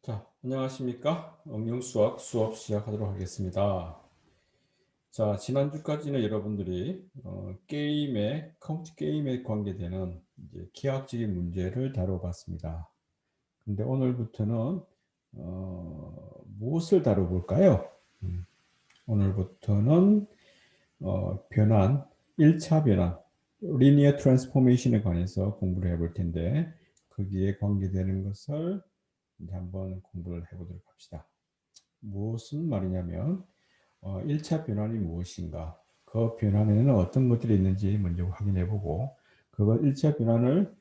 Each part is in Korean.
자, 안녕하십니까? 응용수학 수업 시작하도록 하겠습니다. 자, 지난주까지는 여러분들이 컴퓨터 게임에 관계되는 이제 기하학적인 문제를 다뤄봤습니다. 근데 오늘부터는 무엇을 다뤄볼까요? 오늘부터는 변환, 1차 변환, 리니어 트랜스포메이션에 관해서 공부를 해볼 텐데 거기에 관계되는 것을 이제 한번 공부를 해보도록 합시다. 무엇은 말이냐면 1차 변환이 무엇인가, 그 변환에는 어떤 것들이 있는지 먼저 확인해 보고, 그거 1차 변환을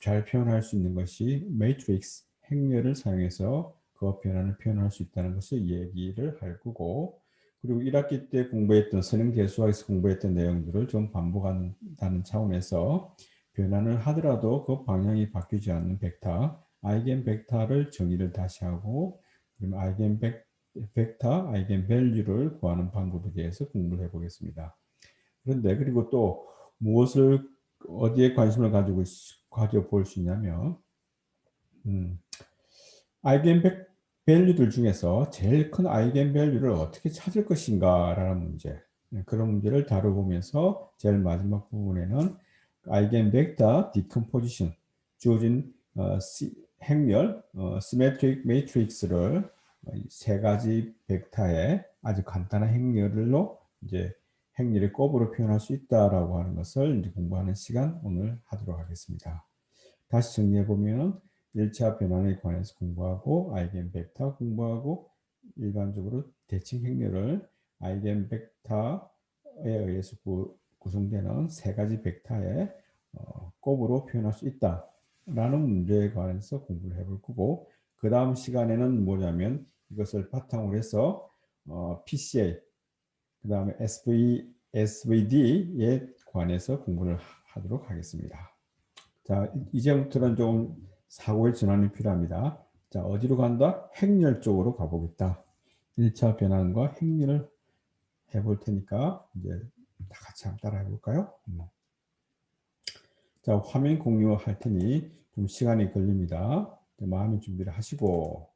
잘 표현할 수 있는 것이 매트릭스 행렬을 사용해서 그 변환을 표현할 수 있다는 것을 얘기를 할 거고, 그리고 1학기 때 공부했던 선행대수학에서 공부했던 내용들을 좀 반복한다는 차원에서 변환을 하더라도 그 방향이 바뀌지 않는 벡터, 아이겐 벡터를 정의를 다시 하고, 그럼 아이겐 벡터, 아이겐 밸류를 구하는 방법에 대해서 공부를 해보겠습니다. 그런데 그리고 또 무엇을 어디에 관심을 가져볼 수 있냐면 아이겐 밸류들 중에서 제일 큰 아이겐 밸류를 어떻게 찾을 것인가라는 문제, 그런 문제를 다뤄보면서 제일 마지막 부분에는 아이겐 벡터 디컴포지션, 주어진 행렬 시메트릭 매트릭스를 세 가지 벡터의 아주 간단한 행렬로 이제 행렬의 곱으로 표현할 수 있다라고 하는 것을 이제 공부하는 시간 오늘 하도록 하겠습니다. 다시 정리해 보면 1차 변환에 관해서 공부하고, 아이겐 벡터 공부하고, 일반적으로 대칭 행렬을 아이겐 벡터에 의해서 구성되는 세 가지 벡터의 곱으로 표현할 수 있다라는 문제에 관해서 공부를 해볼 거고, 그 다음 시간에는 뭐냐면 이것을 바탕으로 해서 PCA, 그 다음에 SVD에 관해서 공부를 하도록 하겠습니다. 자, 이제부터는 좀 사고의 전환이 필요합니다. 자, 어디로 간다? 행렬 쪽으로 가보겠다. 1차 변환과 행렬을 해볼 테니까 이제 다 같이 한번 따라 해볼까요? 자, 화면 공유할 테니 좀 시간이 걸립니다. 마음의 준비를 하시고.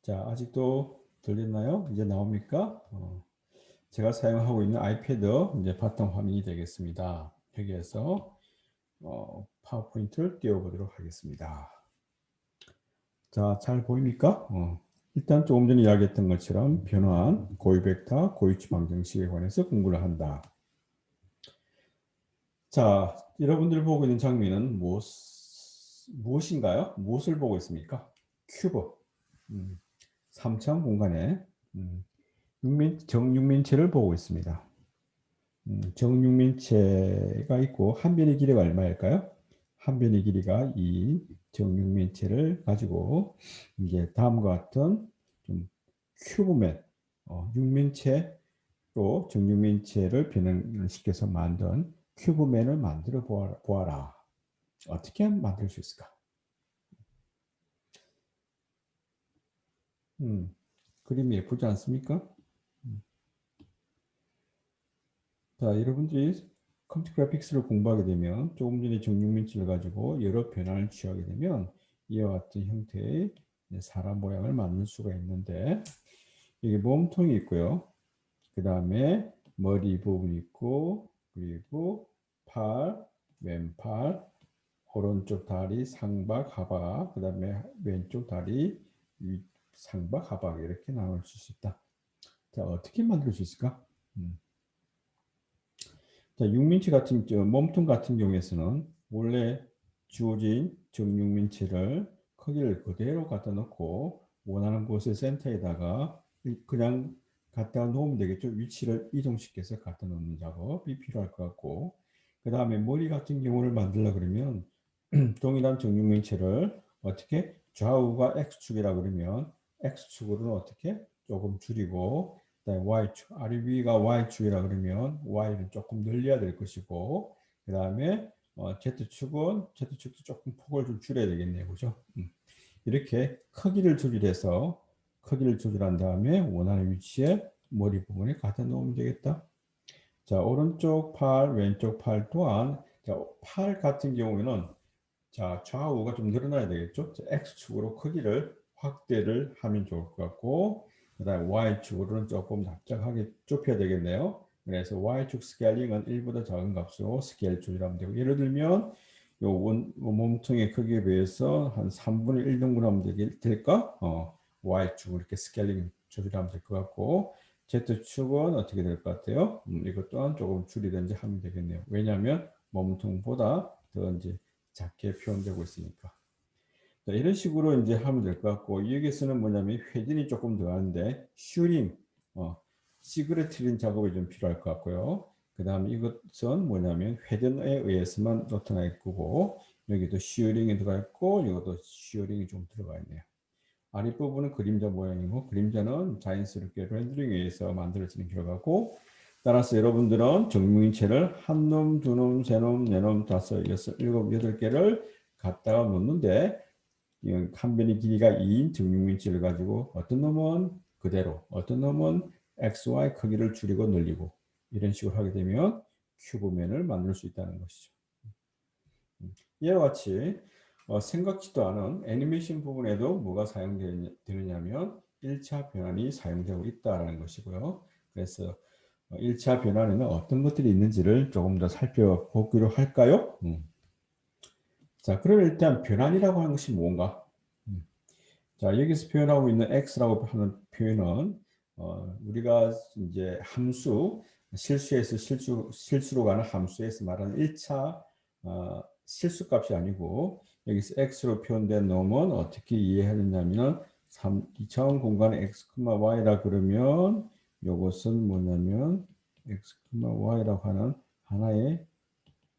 자, 아직도 들리나요? 이제 나옵니까? 제가 사용하고 있는 아이패드 이제 바탕 화면이 되겠습니다. 여기에서 파워포인트를 띄워보도록 하겠습니다. 자, 잘 보입니까? 일단 조금 전에 이야기했던 것처럼 변환, 고유벡터, 고유치 방정식에 관해서 공부를 한다. 자, 여러분들 보고 있는 장면은 무엇인가요? 무엇을 보고 있습니까? 큐브. 3차 공간에 정육면체를 보고 있습니다. 정육면체가 있고 한 변의 길이가 얼마일까요? 한 변의 길이가 이 정육면체를 가지고 이제 다음과 같은 좀 큐브면, 육면체로 정육면체를 변형시켜서 만든 큐브면을 만들어 보아라. 어떻게 만들 수 있을까? 그림이 예쁘지 않습니까? 자, 여러분들이 컴퓨터 그래픽스를 공부하게 되면 조금 전에 정육면체를 가지고 여러 변화를 취하게 되면 이와 같은 형태의 사람 모양을 만들 수가 있는데, 여기 몸통이 있고요. 그 다음에 머리 부분이 있고, 그리고 팔, 왼팔, 오른쪽 다리, 상박, 하박, 그 다음에 왼쪽 다리, 상박, 하박 이렇게 나눌 수 있다. 자, 어떻게 만들 수 있을까? 자, 몸통 같은 경우에서는 원래 주어진 정육면체를 크기를 그대로 갖다 놓고 원하는 곳의 센터에다가 그냥 갖다 놓으면 되겠죠. 위치를 이동시켜서 갖다 놓는 작업이 필요할 것 같고, 그 다음에 머리 같은 경우를 만들려 그러면 동일한 정육면체를 어떻게 좌우가 X축이라 그러면 X축으로는 어떻게 조금 줄이고, 그다음에 Y축, 아래 위가 Y축이라 그러면 Y를 조금 늘려야 될 것이고, 그 다음에 Z축도 조금 폭을 좀 줄여야 되겠네요. 그죠? 이렇게 크기를 조절해서 크기를 조절한 다음에 원하는 위치에 머리 부분에 갖다 놓으면 되겠다. 자, 오른쪽 팔, 왼쪽 팔 또한, 자, 팔 같은 경우에는, 자, 좌우가 좀 늘어나야 되겠죠? 자, X축으로 크기를 확대를 하면 좋을 것 같고, 그 다음에 Y축으로는 조금 납작하게 좁혀야 되겠네요. 그래서 Y축 스케일링은 1보다 작은 값으로 스케일 조절하면 되고, 예를 들면, 요 몸통의 크기에 비해서 한 3분의 1 정도 하면 될까? Y축을 이렇게 스케일링 조절하면 될 것 같고, Z축은 어떻게 될 것 같아요? 이것 또한 조금 줄이든지 하면 되겠네요. 왜냐하면 몸통보다 더 이제 작게 표현되고 있으니까. 자, 이런 식으로 이제 하면 될 것 같고, 여기서는 뭐냐면 회전이 조금 더 하는데, 슈링, 시그레트린 작업이 좀 필요할 것 같고요. 그 다음에 이것은 뭐냐면 회전에 의해서만 나타날 거고, 여기도 슈링이 들어가 있고, 이것도 슈링이 좀 들어가 있네요. 아랫부분은 그림자 모양이고, 그림자는 자연스럽게 렌더링에 의해서 만들어지는 결과고, 따라서 여러분들은 정육면체를 한 놈, 두 놈, 세 놈, 네 놈, 다섯, 여섯, 일곱, 여덟 개를 갖다가 놓는데, 한 변의 길이가 2인 정육면체를 가지고 어떤 놈은 그대로, 어떤 놈은 XY 크기를 줄이고 늘리고 이런 식으로 하게 되면 큐브면을 만들 수 있다는 것이죠. 이와 같이 생각지도 않은 애니메이션 부분에도 뭐가 사용되느냐면 1차 변환이 사용되고 있다는 것이고요. 그래서 1차 변환에는 어떤 것들이 있는지를 조금 더 살펴보기로 할까요? 자, 그럼 일단 변환이라고 하는 것이 뭔가? 자, 여기서 표현하고 있는 x라고 하는 표현은 우리가 이제 함수, 실수에서 실수로 가는 함수에서 말하는 1차 실수값이 아니고, 여기서 x로 표현된 놈은 어떻게 이해하느냐면 2차원 공간의 x, y라 그러면 이것은 뭐냐면 x, y라고 하는 하나의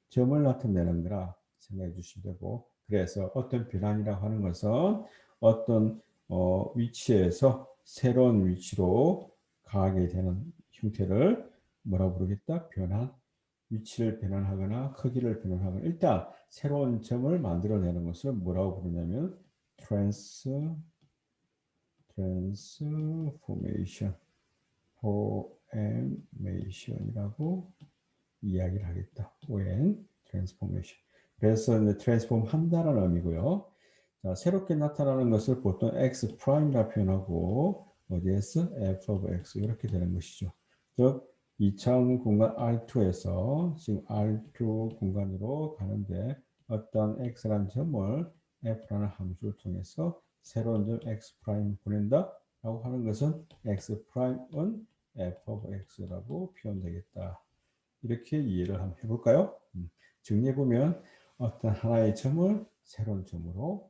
점을 나타내는 거라 생각해 주시면 되고, 그래서 어떤 변환이라고 하는 것은 어떤 위치에서 새로운 위치로 가게 되는 형태를 뭐라고 부르겠다? 변환. 위치를 변환하거나 크기를 변환하거나, 일단 새로운 점을 만들어내는 것을 뭐라고 부르냐면 트랜스포메이션, 포메이션이라고 이야기를 하겠다. when transformation. 그래서 이제 transform 한다는 의미고요. 자, 새롭게 나타나는 것을 보통 x 프라임이라 표현하고 어디에서 f of x 이렇게 되는 것이죠. 즉 2차원 공간 R2에서 지금 R2 공간으로 가는데 어떤 x라는 점을 f라는 함수를 통해서 새로운 점 x 프라임 보낸다 라고 하는 것은 x 프라임은 f of x라고 표현되겠다. 이렇게 이해를 한번 해볼까요? 정리해보면 어떤 하나의 점을 새로운 점으로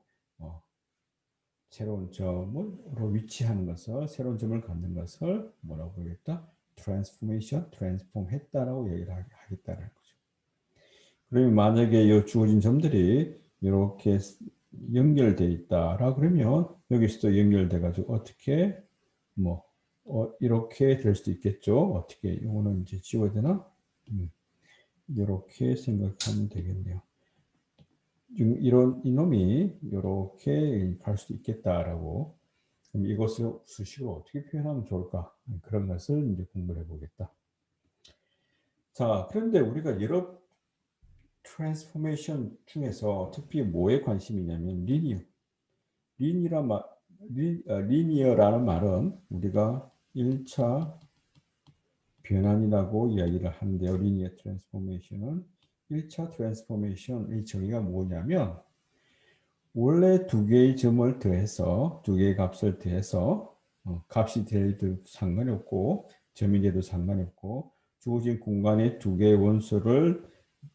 새로운 점으로 위치하는 것을, 새로운 점을 갖는 것을 뭐라고 부르겠다? 트랜스포메이션, 트랜스폼 했다라고 얘기를 하겠다는 거죠. 그러면 만약에 이 주어진 점들이 이렇게 연결되어 있다라 그러면 여기서도 연결돼 가지고 어떻게 이렇게 될 수도 있겠죠. 어떻게 이거는 이제 지워야 되나? 이렇게 생각하면 되겠네요. 이놈이 이렇게 갈 수도 있겠다라고. 그럼 이것을 수식으로 어떻게 표현하면 좋을까? 그런 것을 이제 공부를 해보겠다. 자, 그런데 우리가 여러 트랜스포메이션 중에서 특히 뭐에 관심이 있냐면 리니어라는 말은 우리가 1차 변환이라고 이야기를 하는데요. 리니어 트랜스포메이션은 1차 트랜스포메이션의 정의가 뭐냐면 원래 두 개의 점을 더해서 두 개의 값을 더해서 값이 돼도 상관이 없고 점이 돼도 상관이 없고 주어진 공간에 두 개의 원소를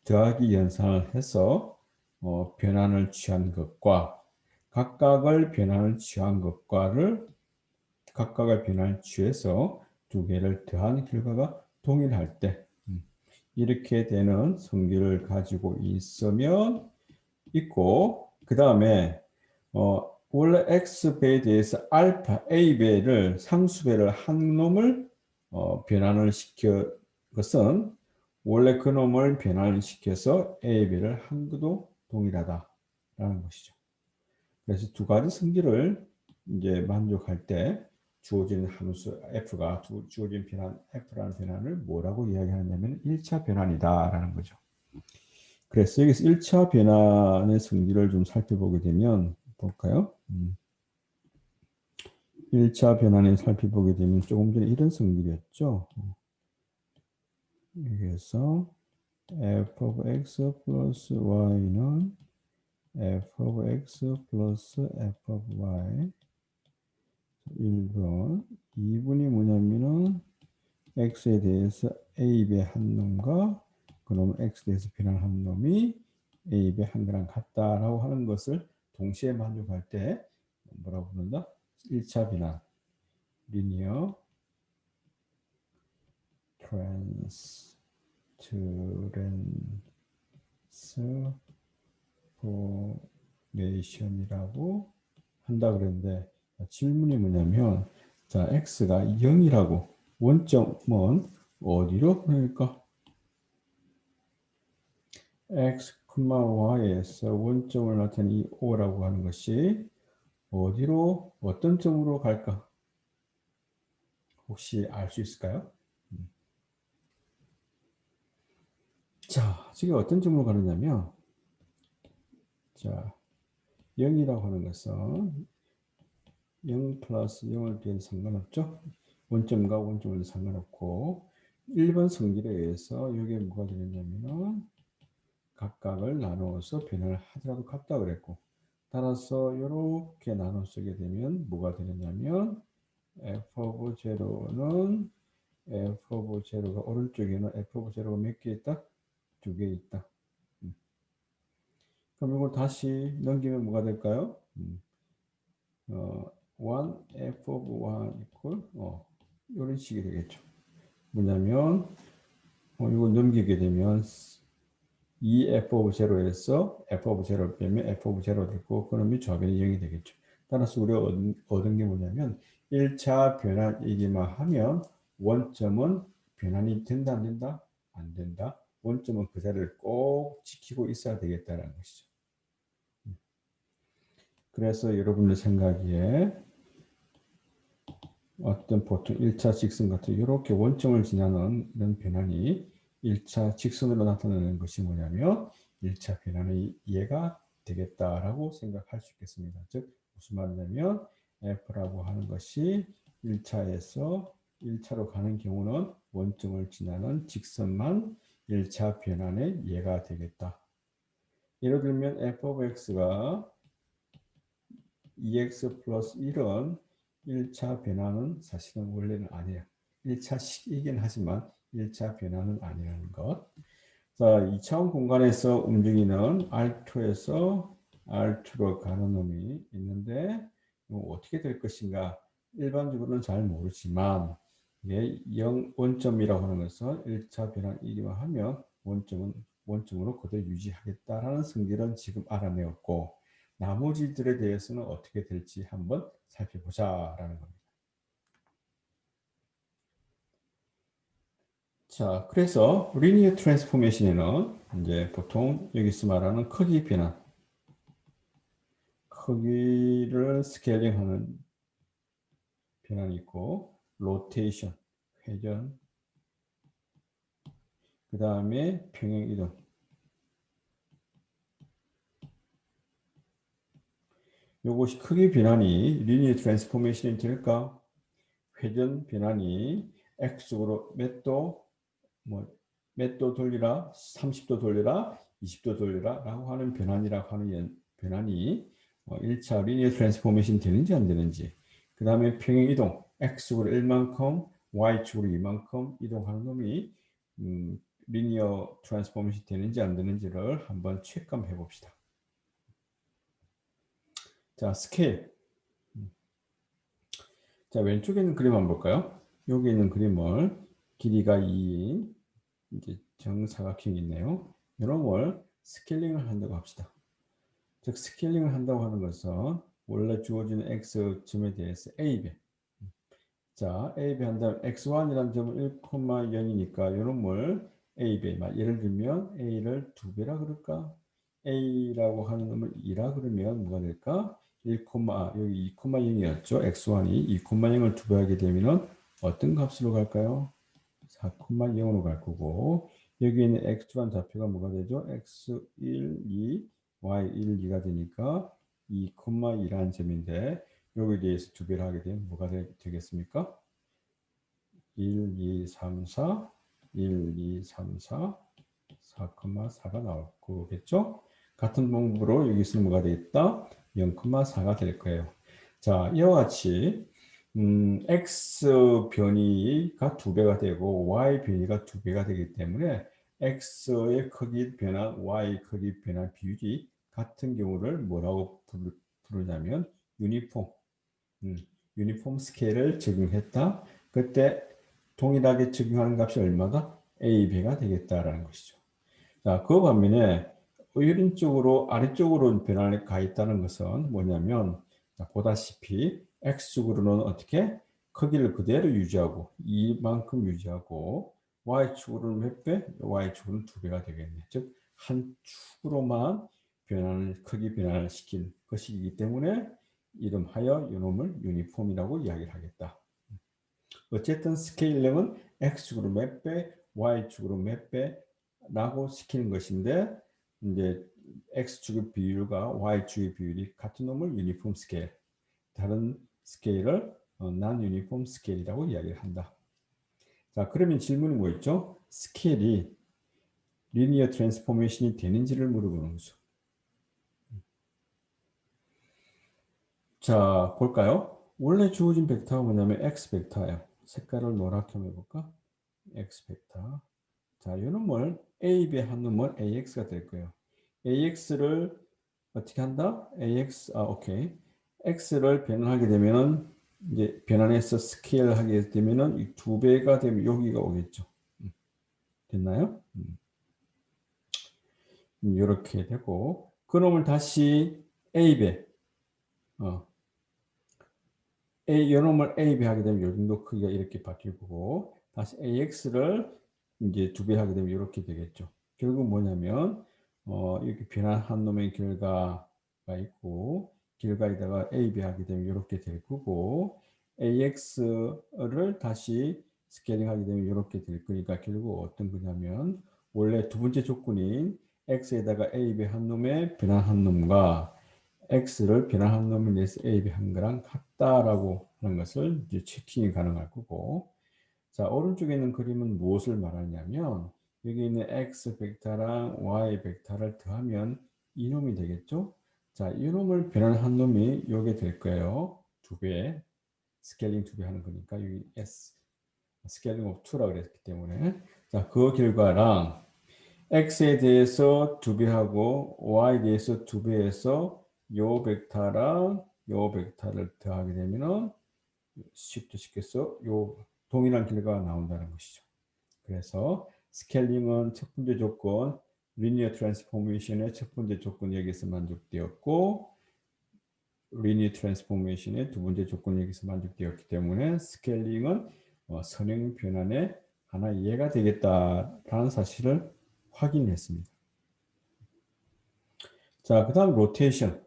더하기 연산을 해서 변환을 취한 것과 각각을 변환을 취한 것과를 각각을 변환을 취해서 두 개를 더한 결과가 동일할 때 이렇게 되는 성질을 가지고 있으면 있고, 그 다음에 원래 x배에 대해서 알파 a배를 상수배를 한 놈을 변환을 시켜 것은 원래 그 놈을 변환을 시켜서 a배를 한 것도 동일하다라는 것이죠. 그래서 두 가지 성질을 이제 만족할 때 주어진 함수 f가 주어진 변환 f라는 변환을 뭐라고 이야기하냐면 1차 변환이다라는 거죠. 그래서 여기서 1차 변환의 성질을 좀 살펴보게 되면 볼까요? 1차 변환을 살펴보게 되면 조금 전에 이런 성질이었죠. 여기에서 f of x 플러스 y는 f of x 플러스 f of y 1번 2분이 뭐냐면은 x에 대해서 a배 한 놈과 그놈 x에 대해서 변환 한 놈이 a배 한 거랑 같다라고 하는 것을 동시에 만족할 때 뭐라고 부른다? 1차 변환 리니어 트랜스포메이션이라고 한다 그랬는데 질문이 뭐냐면 자 x가 0이라고 원점은 어디로 그러니까 x, y에서 원점을 나타낸 이 O라고 하는 것이 어디로 어떤 점으로 갈까? 혹시 알 수 있을까요? 자, 지금 어떤 점으로 가느냐면 자, 0이라고 하는 것은 0 플러스 0을 비해서 상관없죠? 원점과 원점은 상관없고 1번 성질에 의해서 이게 뭐가 되느냐면은 각각을 나누어서 변화를 하더라도 같다 그랬고 따라서 이렇게 나눠 쓰게 되면 뭐가 되느냐면 f of 0는 f of 0가 오른쪽에는 f of 0가 몇 개 있다? 2개 있다. 그럼 이걸 다시 넘기면 뭐가 될까요? 1 f of 1 equal 이런 식이 되겠죠. 뭐냐면 이걸 넘기게 되면 2f of 0에서 f of 0를 빼면 f of 0 되고 그놈이 좌변이 0이 되겠죠. 따라서 우리가 얻은 게 뭐냐면 1차 변환이기만 하면 원점은 변환이 된다 안 된다? 안 된다. 원점은 그 자리를 꼭 지키고 있어야 되겠다는 것이죠. 그래서 여러분들 생각에 어떤 보통 1차 직선 같은 이렇게 원점을 지나는 이런 변환이 1차 직선으로 나타나는 것이 뭐냐면 1차 변환의 이해가 되겠다라고 생각할 수 있겠습니다. 즉 무슨 말이냐면 F라고 하는 것이 1차에서 1차로 가는 경우는 원점을 지나는 직선만 1차 변환의 이해가 되겠다. 예를 들면 f of x가 2x 플러스 1은 1차 변화는 사실은 원래는 아니에요. 1차식이긴 하지만 1차 변화는 아니라는 것. 자, 2차원 공간에서 움직이는 R2에서 R2로 가는 놈이 있는데 어떻게 될 것인가 일반적으로는 잘 모르지만 이게 0 원점이라고 하는 것은 1차 변환이기만 하면 원점으로 그대로 유지하겠다라는 성질은 지금 알아내었고 나머지들에 대해서는 어떻게 될지 한번 살펴보자라는 겁니다. 자, 그래서 리니어 트랜스포메이션에는 이제 보통 여기서 말하는 크기 변환, 크기를 스케일링하는 변환이 있고, 로테이션, 회전, 그 다음에 평행 이동. 요것이 크기 변환이 리니어 트랜스포메이션이 될까? 회전 변환이 x축으로 몇 도 돌리라, 30도 돌리라, 20도 돌리라 라고 하는 변환이라고 하는 변환이 1차 리니어 트랜스포메이션 되는지 안 되는지 그 다음에 평행 이동 x축으로 1만큼 y축으로 2만큼 이동하는 놈이 리니어 트랜스포메이션 되는지 안 되는지를 한번 체크해 봅시다. 자, 스케일. 자, 왼쪽에 있는 그림 한번 볼까요? 여기 있는 그림을 길이가 2인 이제 정사각형이 있네요. 이런 걸 스케일링을 한다고 합시다. 즉 스케일링을 한다고 하는 것은 원래 주어진 x점에 대해서 a배. 자, a배 한다면 x1이라는 점은 1,0이니까 이런 걸 a배. 예를 들면 a를 2배라 그럴까? a라고 하는 놈을 2라 그러면 뭐가 될까? 여기 2,0이었죠. x1이 2,0을 두배하게 되면은 어떤 값으로 갈까요? 4,0으로 갈 거고, 여기 있는 x2란 좌표가 뭐가 되죠? x1, 2, y1, 2가 되니까 2,2라는 점인데, 여기에 대해서 두 배를 하게 되면 뭐가 되겠습니까? 1, 2, 3, 4, 1, 2, 3, 4, 4,4가 나올 거겠죠? 같은 방법으로 여기서는 뭐가 되겠다? 0,4가 될 거예요. 자, 이와 같이 x 변이가 두 배가 되고 y 변이가 두 배가 되기 때문에 x의 크기 변화, y 크기 변화 비율이 같은 경우를 뭐라고 부르냐면 유니폼, 유니폼 스케일을 적용했다. 그때 동일하게 적용하는 값이 얼마다? AB가 되겠다라는 것이죠. 자, 그 반면에 의륜적으로 아래쪽으로 변화가 가 있다는 것은 뭐냐면, 자, 보다시피 X축으로는 어떻게 크기를 그대로 유지하고 이만큼 유지하고 Y축으로는 몇 배? Y축으로는 두 배가 되겠네. 즉, 한 축으로만 크기 변화를 시킨 것이기 때문에 이름하여 이놈을 유니폼이라고 이야기를 하겠다. 어쨌든 스케일링은 X축으로 몇 배, Y축으로 몇 배라고 시키는 것인데, 이제 X축의 비율과 Y축의 비율이 같은 놈을 유니폼 스케일, 다른 스케일을 non 유니폼 스케일이라고 이야기를 한다. 자, 그러면 질문이 뭐 있죠? 스케일이 리니어 트랜스포메이션이 되는지를 물어보는 거죠. 자, 볼까요? 원래 주어진 벡터가 뭐냐면 X 벡터예요. 색깔을 노랗게 해볼까? X 벡터. 자, 이 놈을 A, B 한 놈을 AX가 될 거예요. AX를 어떻게 한다? 오케이. X를 변환하게 되면은, 이제 변환해서 스케일 하게 되면은 이 두 배가 되면 여기가 오겠죠. 됐나요? 이렇게 되고, 그 놈을 다시 A배, 어, 이 놈을 AB 하게 되면 요 정도 크기가 이렇게 바뀔 거고, 다시 AX를 이제 두 배 하게 되면 이렇게 되겠죠. 결국 뭐냐면, 이렇게 변환한 놈의 결과가 있고, 결과에다가 AB 하게 되면 이렇게 될 거고, AX를 다시 스케일링 하게 되면 이렇게 될 거니까 결국 어떤 거냐면, 원래 두 번째 조건인 X에다가 AB 한 놈의 변환한 놈과 X를 변환한 놈에 대해서 A, B 한 거랑 같다라고 하는 것을 이제 체킹이 가능할 거고, 자, 오른쪽에 있는 그림은 무엇을 말하냐면, 여기 있는 X 벡터랑 Y 벡터를 더하면 이 놈이 되겠죠? 자, 이 놈을 변환한 놈이 요게 될 거예요. 두 배, 스케일링 두 배 하는 거니까, 여기 S, 스케일링 오브 2라고 그랬기 때문에. 자, 그 결과랑 x에 대해서 두 배하고 y에 대해서 두 배해서 요 벡터랑 요 벡터를 더하게 되면은 쉽게 해서 요 동일한 결과가 나온다는 것이죠. 그래서 스케일링은 첫 번째 조건 리니어 트랜스포메이션의 첫 번째 조건 여기서 만족되었고, 리니어 트랜스포메이션의 두 번째 조건 여기서 만족되었기 때문에 스케일링은 선행 변환의 하나 이해가 되겠다라는 사실을 확인했습니다. 자, 그 다음 로테이션.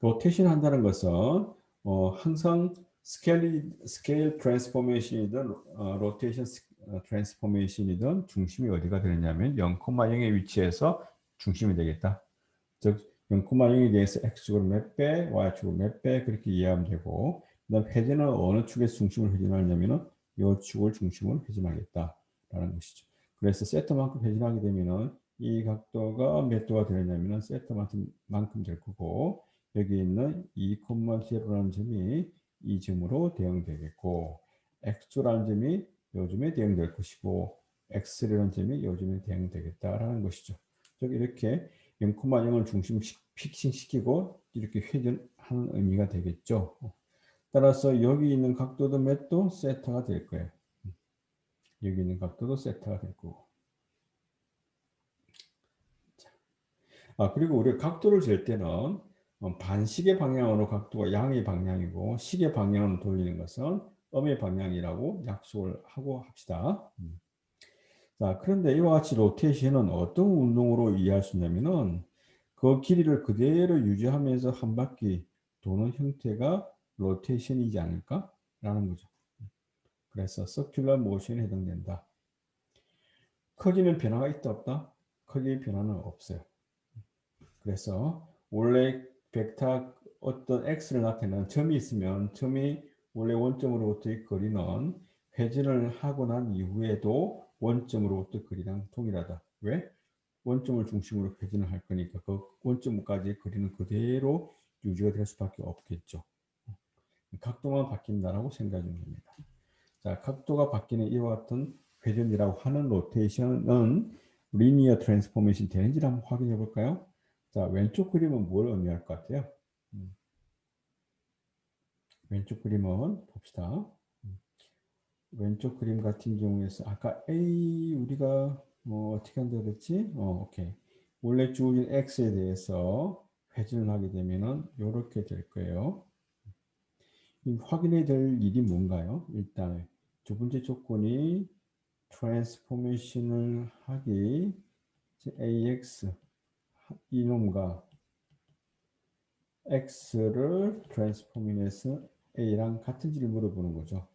로테이션 한다는 것은 항상 스케일 트랜스포메이션이든 로테이션 트랜스포메이션이든 중심이 어디가 되느냐면 0,0의 위치에서 중심이 되겠다. 즉 0,0에 대해서 x축으로 몇 배, y축으로 몇 배 그렇게 이해하면 되고, 그다음 회전은 어느 축에서 중심을 회전하냐면은 이 축을 중심으로 회전하겠다라는 것이죠. 그래서 세트만큼 회전하게 되면은 이 각도가 몇 도가 되느냐면은 세트만큼 될 거고, 여기 있는 2,0라는 점이 이 점으로 대응되겠고, x라는 점이 요즘에 대응될 것이고, x라는 점이 요즘에 대응되겠다라는 것이죠. 즉 이렇게 0,0을 중심 픽싱시키고 이렇게 회전하는 의미가 되겠죠. 따라서 여기 있는 각도도 몇 도? 세타가 될 거예요. 여기 있는 각도도 세타가 될 거고. 그리고 우리가 각도를 잴 때는 반시계 방향으로 각도가 양의 방향이고 시계 방향으로 돌리는 것은 음의 방향이라고 약속을 하고 합시다. 자, 그런데 이와 같이 로테이션은 어떤 운동으로 이해할 수 있냐면은 그 길이를 그대로 유지하면서 한 바퀴 도는 형태가 로테이션이지 않을까? 라는 거죠. 그래서 서큘러 모션에 해당된다. 크기는 변화가 있다 없다? 크기의 변화는 없어요. 그래서 원래 벡터 어떤 x를 나타내는 점이 있으면 점이 원래 원점으로부터의 거리는 회전을 하고 난 이후에도 원점으로부터 거리랑 동일하다. 왜? 원점을 중심으로 회전을 할 거니까 그 원점까지의 거리는 그대로 유지가 될 수밖에 없겠죠. 각도만 바뀐다라고 생각하면 됩니다. 자, 각도가 바뀌는 이와 같은 회전이라고 하는 로테이션은 리니어 트랜스포메이션 되는지 한번 확인해 볼까요? 자, 왼쪽 그림은 뭘 의미할 것 같아요? 왼쪽 그림은 봅시다. 왼쪽 그림 같은 경우에서 아까 A 우리가 뭐 어떻게 한다고 그랬지? 오케이. 원래 주어진 X에 대해서 회전을 하게 되면은 이렇게 될 거예요. 확인해야 될 일이 뭔가요? 일단 두 번째 조건이 트랜스포메이션을 하기 AX 이놈과 X를 트랜스포밍해서 A랑 같은지를 물어보는 거죠.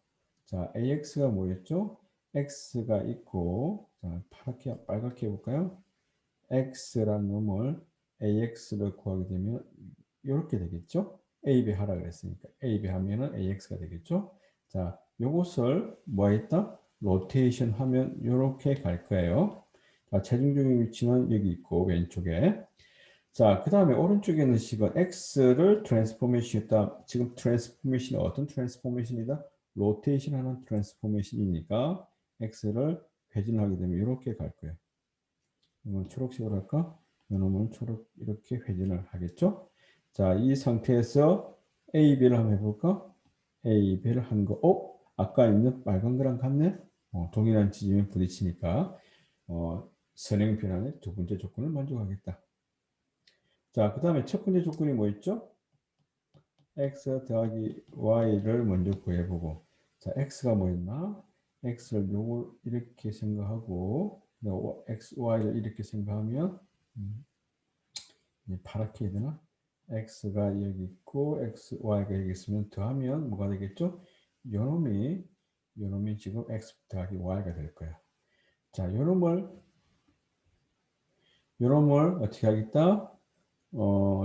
자, AX가 뭐였죠? X가 있고, 자, 파랗게, 빨갛게 해볼까요? X라는 놈을 AX를 구하게 되면 이렇게 되겠죠? AB 하라 그랬으니까 AB 하면은 AX가 되겠죠? 자, 요것을 뭐 했다? 로테이션 하면 이렇게 갈 거예요. 자, 최종적인 위치는 여기 있고 왼쪽에. 자, 그 다음에 오른쪽에 있는 식은 X를 트랜스포메이션 했다. 지금 트랜스포메이션이 어떤 트랜스포메이션이다? 로테이션 하는 트랜스포메이션이니까 X를 회전하게 되면 이렇게 갈 거예요. 이건 초록색으로 할까? 이놈은 초록 이렇게 회전을 하겠죠? 자, 이 상태에서 AB를 한번 해볼까? AB를 한 거, 아까 있는 빨간 거랑 같네? 동일한 지점에 부딪히니까 선행 변환의 두 번째 조건을 만족하겠다. 자, 그 다음에 첫 번째 조건이 뭐 있죠? x 더하기 y를 먼저 구해보고, 자, x가 뭐였나? x를 요걸 이렇게 생각하고, x, y를 이렇게 생각하면, 파랗게 해야 되나? x가 여기 있고, x, y가 여기 있으면 더하면 뭐가 되겠죠? 요놈이 지금 x 더하기 y가 될 거야. 자, 요놈을 어떻게 하겠다?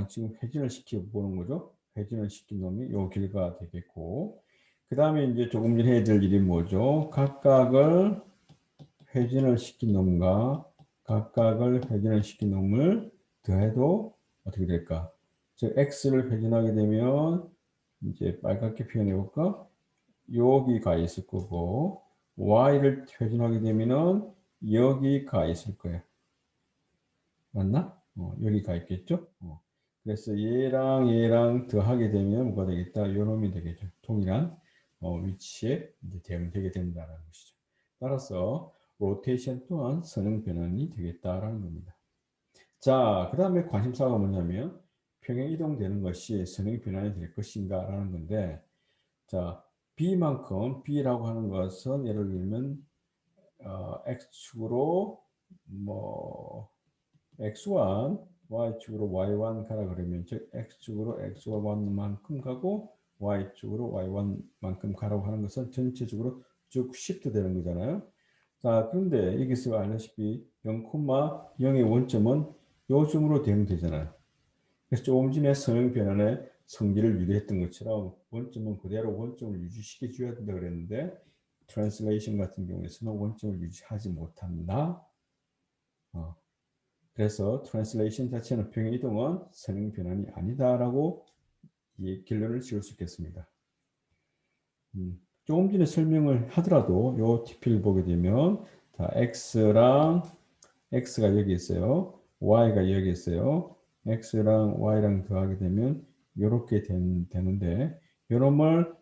지금 회전을 시켜보는 거죠. 회전을 시킨 놈이 요 길이가 되겠고, 그 다음에 이제 조금 전에 해야 될 일이 뭐죠? 각각을 회전을 시킨 놈과 각각을 회전을 시킨 놈을 더해도 어떻게 될까? 즉, x를 회전하게 되면 이제 빨갛게 표현해 볼까? 여기가 있을 거고, y를 회전하게 되면은 여기가 있을 거예요. 맞나? 여기가 있겠죠? 그래서 얘랑 더하게 되면 뭐가 되겠다? 요놈이 되겠죠. 동일한 위치에 이제 대응되게 된다는 것이죠. 따라서 로테이션 또한 선형 변환이 되겠다라는 겁니다. 자, 그 다음에 관심사가 뭐냐면 평행 이동되는 것이 선형 변환이 될 것인가라는 건데, 자, B만큼 B라고 하는 것은 예를 들면 X축으로 뭐 x1, y축으로 y1 가라 그러면 즉 x축으로 x1만큼 가고 y축으로 y1만큼 가라고 하는 것은 전체적으로 쭉 시프트 되는 거잖아요. 자, 그런데 여기서 알다시피 0,0의 원점은 요점으로 대응되잖아요. 그래서 조금 전에 선형 변환의 성질을 유리했던 것처럼 원점은 그대로 원점을 유지시켜 줘야 된다 그랬는데 트랜슬레이션 같은 경우에서는 원점을 유지하지 못한다. 그래서 트랜슬레이션 자체는 평행 이동은 선형 변환이 아니다라고 결론을 지을 수 있겠습니다. 조금 전에 설명을 하더라도 요 TP를 보게 되면 자, X가 여기 있어요. Y가 여기 있어요. X랑 Y랑 더하게 되면 이렇게 되는데 요놈을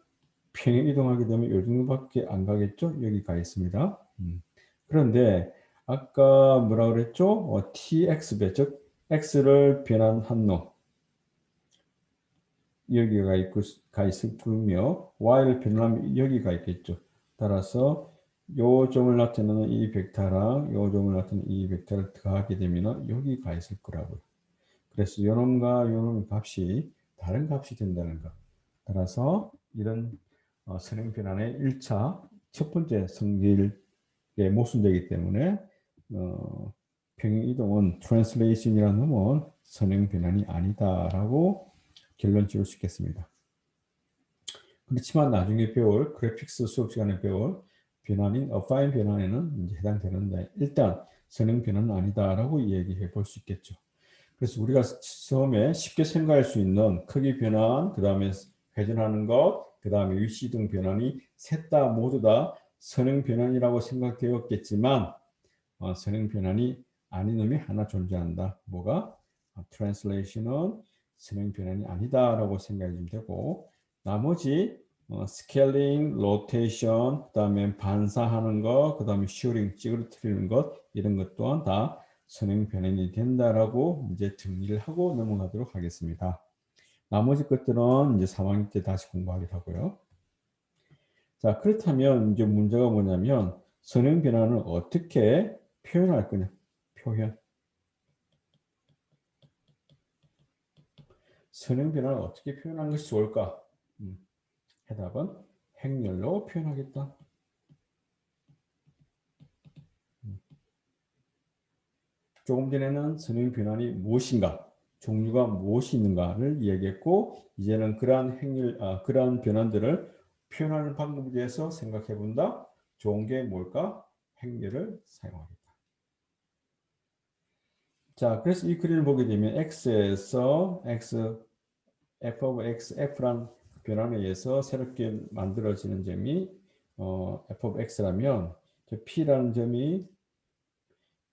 평행 이동하게 되면 요 정도밖에 안 가겠죠? 여기 가 있습니다. 그런데 아까 뭐라 그랬죠? TX배, 즉 X를 변환한 놈 여기가 있을 뿐이며 Y를 변환하면 여기가 있겠죠. 따라서 요 점을 나타내는 이 벡터랑 요 점을 나타내는 이 벡터를 더하게 되면 여기가 있을 거라고요. 그래서 요놈과 요놈의 값이 다른 값이 된다는 것. 따라서 이런 선행 변환의 1차 첫 번째 성질에 모순되기 때문에 평행 이동은 translation이라는 놈은 선행 변환이 아니다라고 결론 지을 수 있겠습니다. 그렇지만 나중에 배울 그래픽스 수업 시간에 배울 변환인 affine 변환에는 이제 해당되는데 일단 선행 변환은 아니다라고 얘기해 볼 수 있겠죠. 그래서 우리가 처음에 쉽게 생각할 수 있는 크기 변환, 그 다음에 회전하는 것, 그 다음에 위치 이동 변환이 셋 다 모두 다 선행 변환이라고 생각되었겠지만 선행 변환이 아닌 놈이 하나 존재한다. 뭐가? translation은 선행 변환이 아니다라고 생각해 주면 되고 나머지 스케일링, 로테이션, 그 다음에 반사하는 것, 그 다음에 슈링, 찌그러뜨리는 것 이런 것 또한 다 선행 변환이 된다라고 이제 정리를 하고 넘어가도록 하겠습니다. 나머지 것들은 이제 3학년 때 다시 공부하기로 하고요. 자, 그렇다면 이제 문제가 뭐냐면 선행 변환을 어떻게 표현할 거냐? 표현. 선행 변환을 어떻게 표현하는 것이 좋을까? 해답은 행렬로 표현하겠다. 조금 전에는 선행 변환이 무엇인가, 종류가 무엇이 있는가를 이야기했고 이제는 그러한 그러한 변환들을 표현하는 방법에 대해서 생각해 본다. 좋은 게 뭘까? 행렬을 사용하겠다. 자, 그래서 이 그림을 보게 되면 x에서 f of x, f란 변환에 의해서 새롭게 만들어지는 점이 f of x라면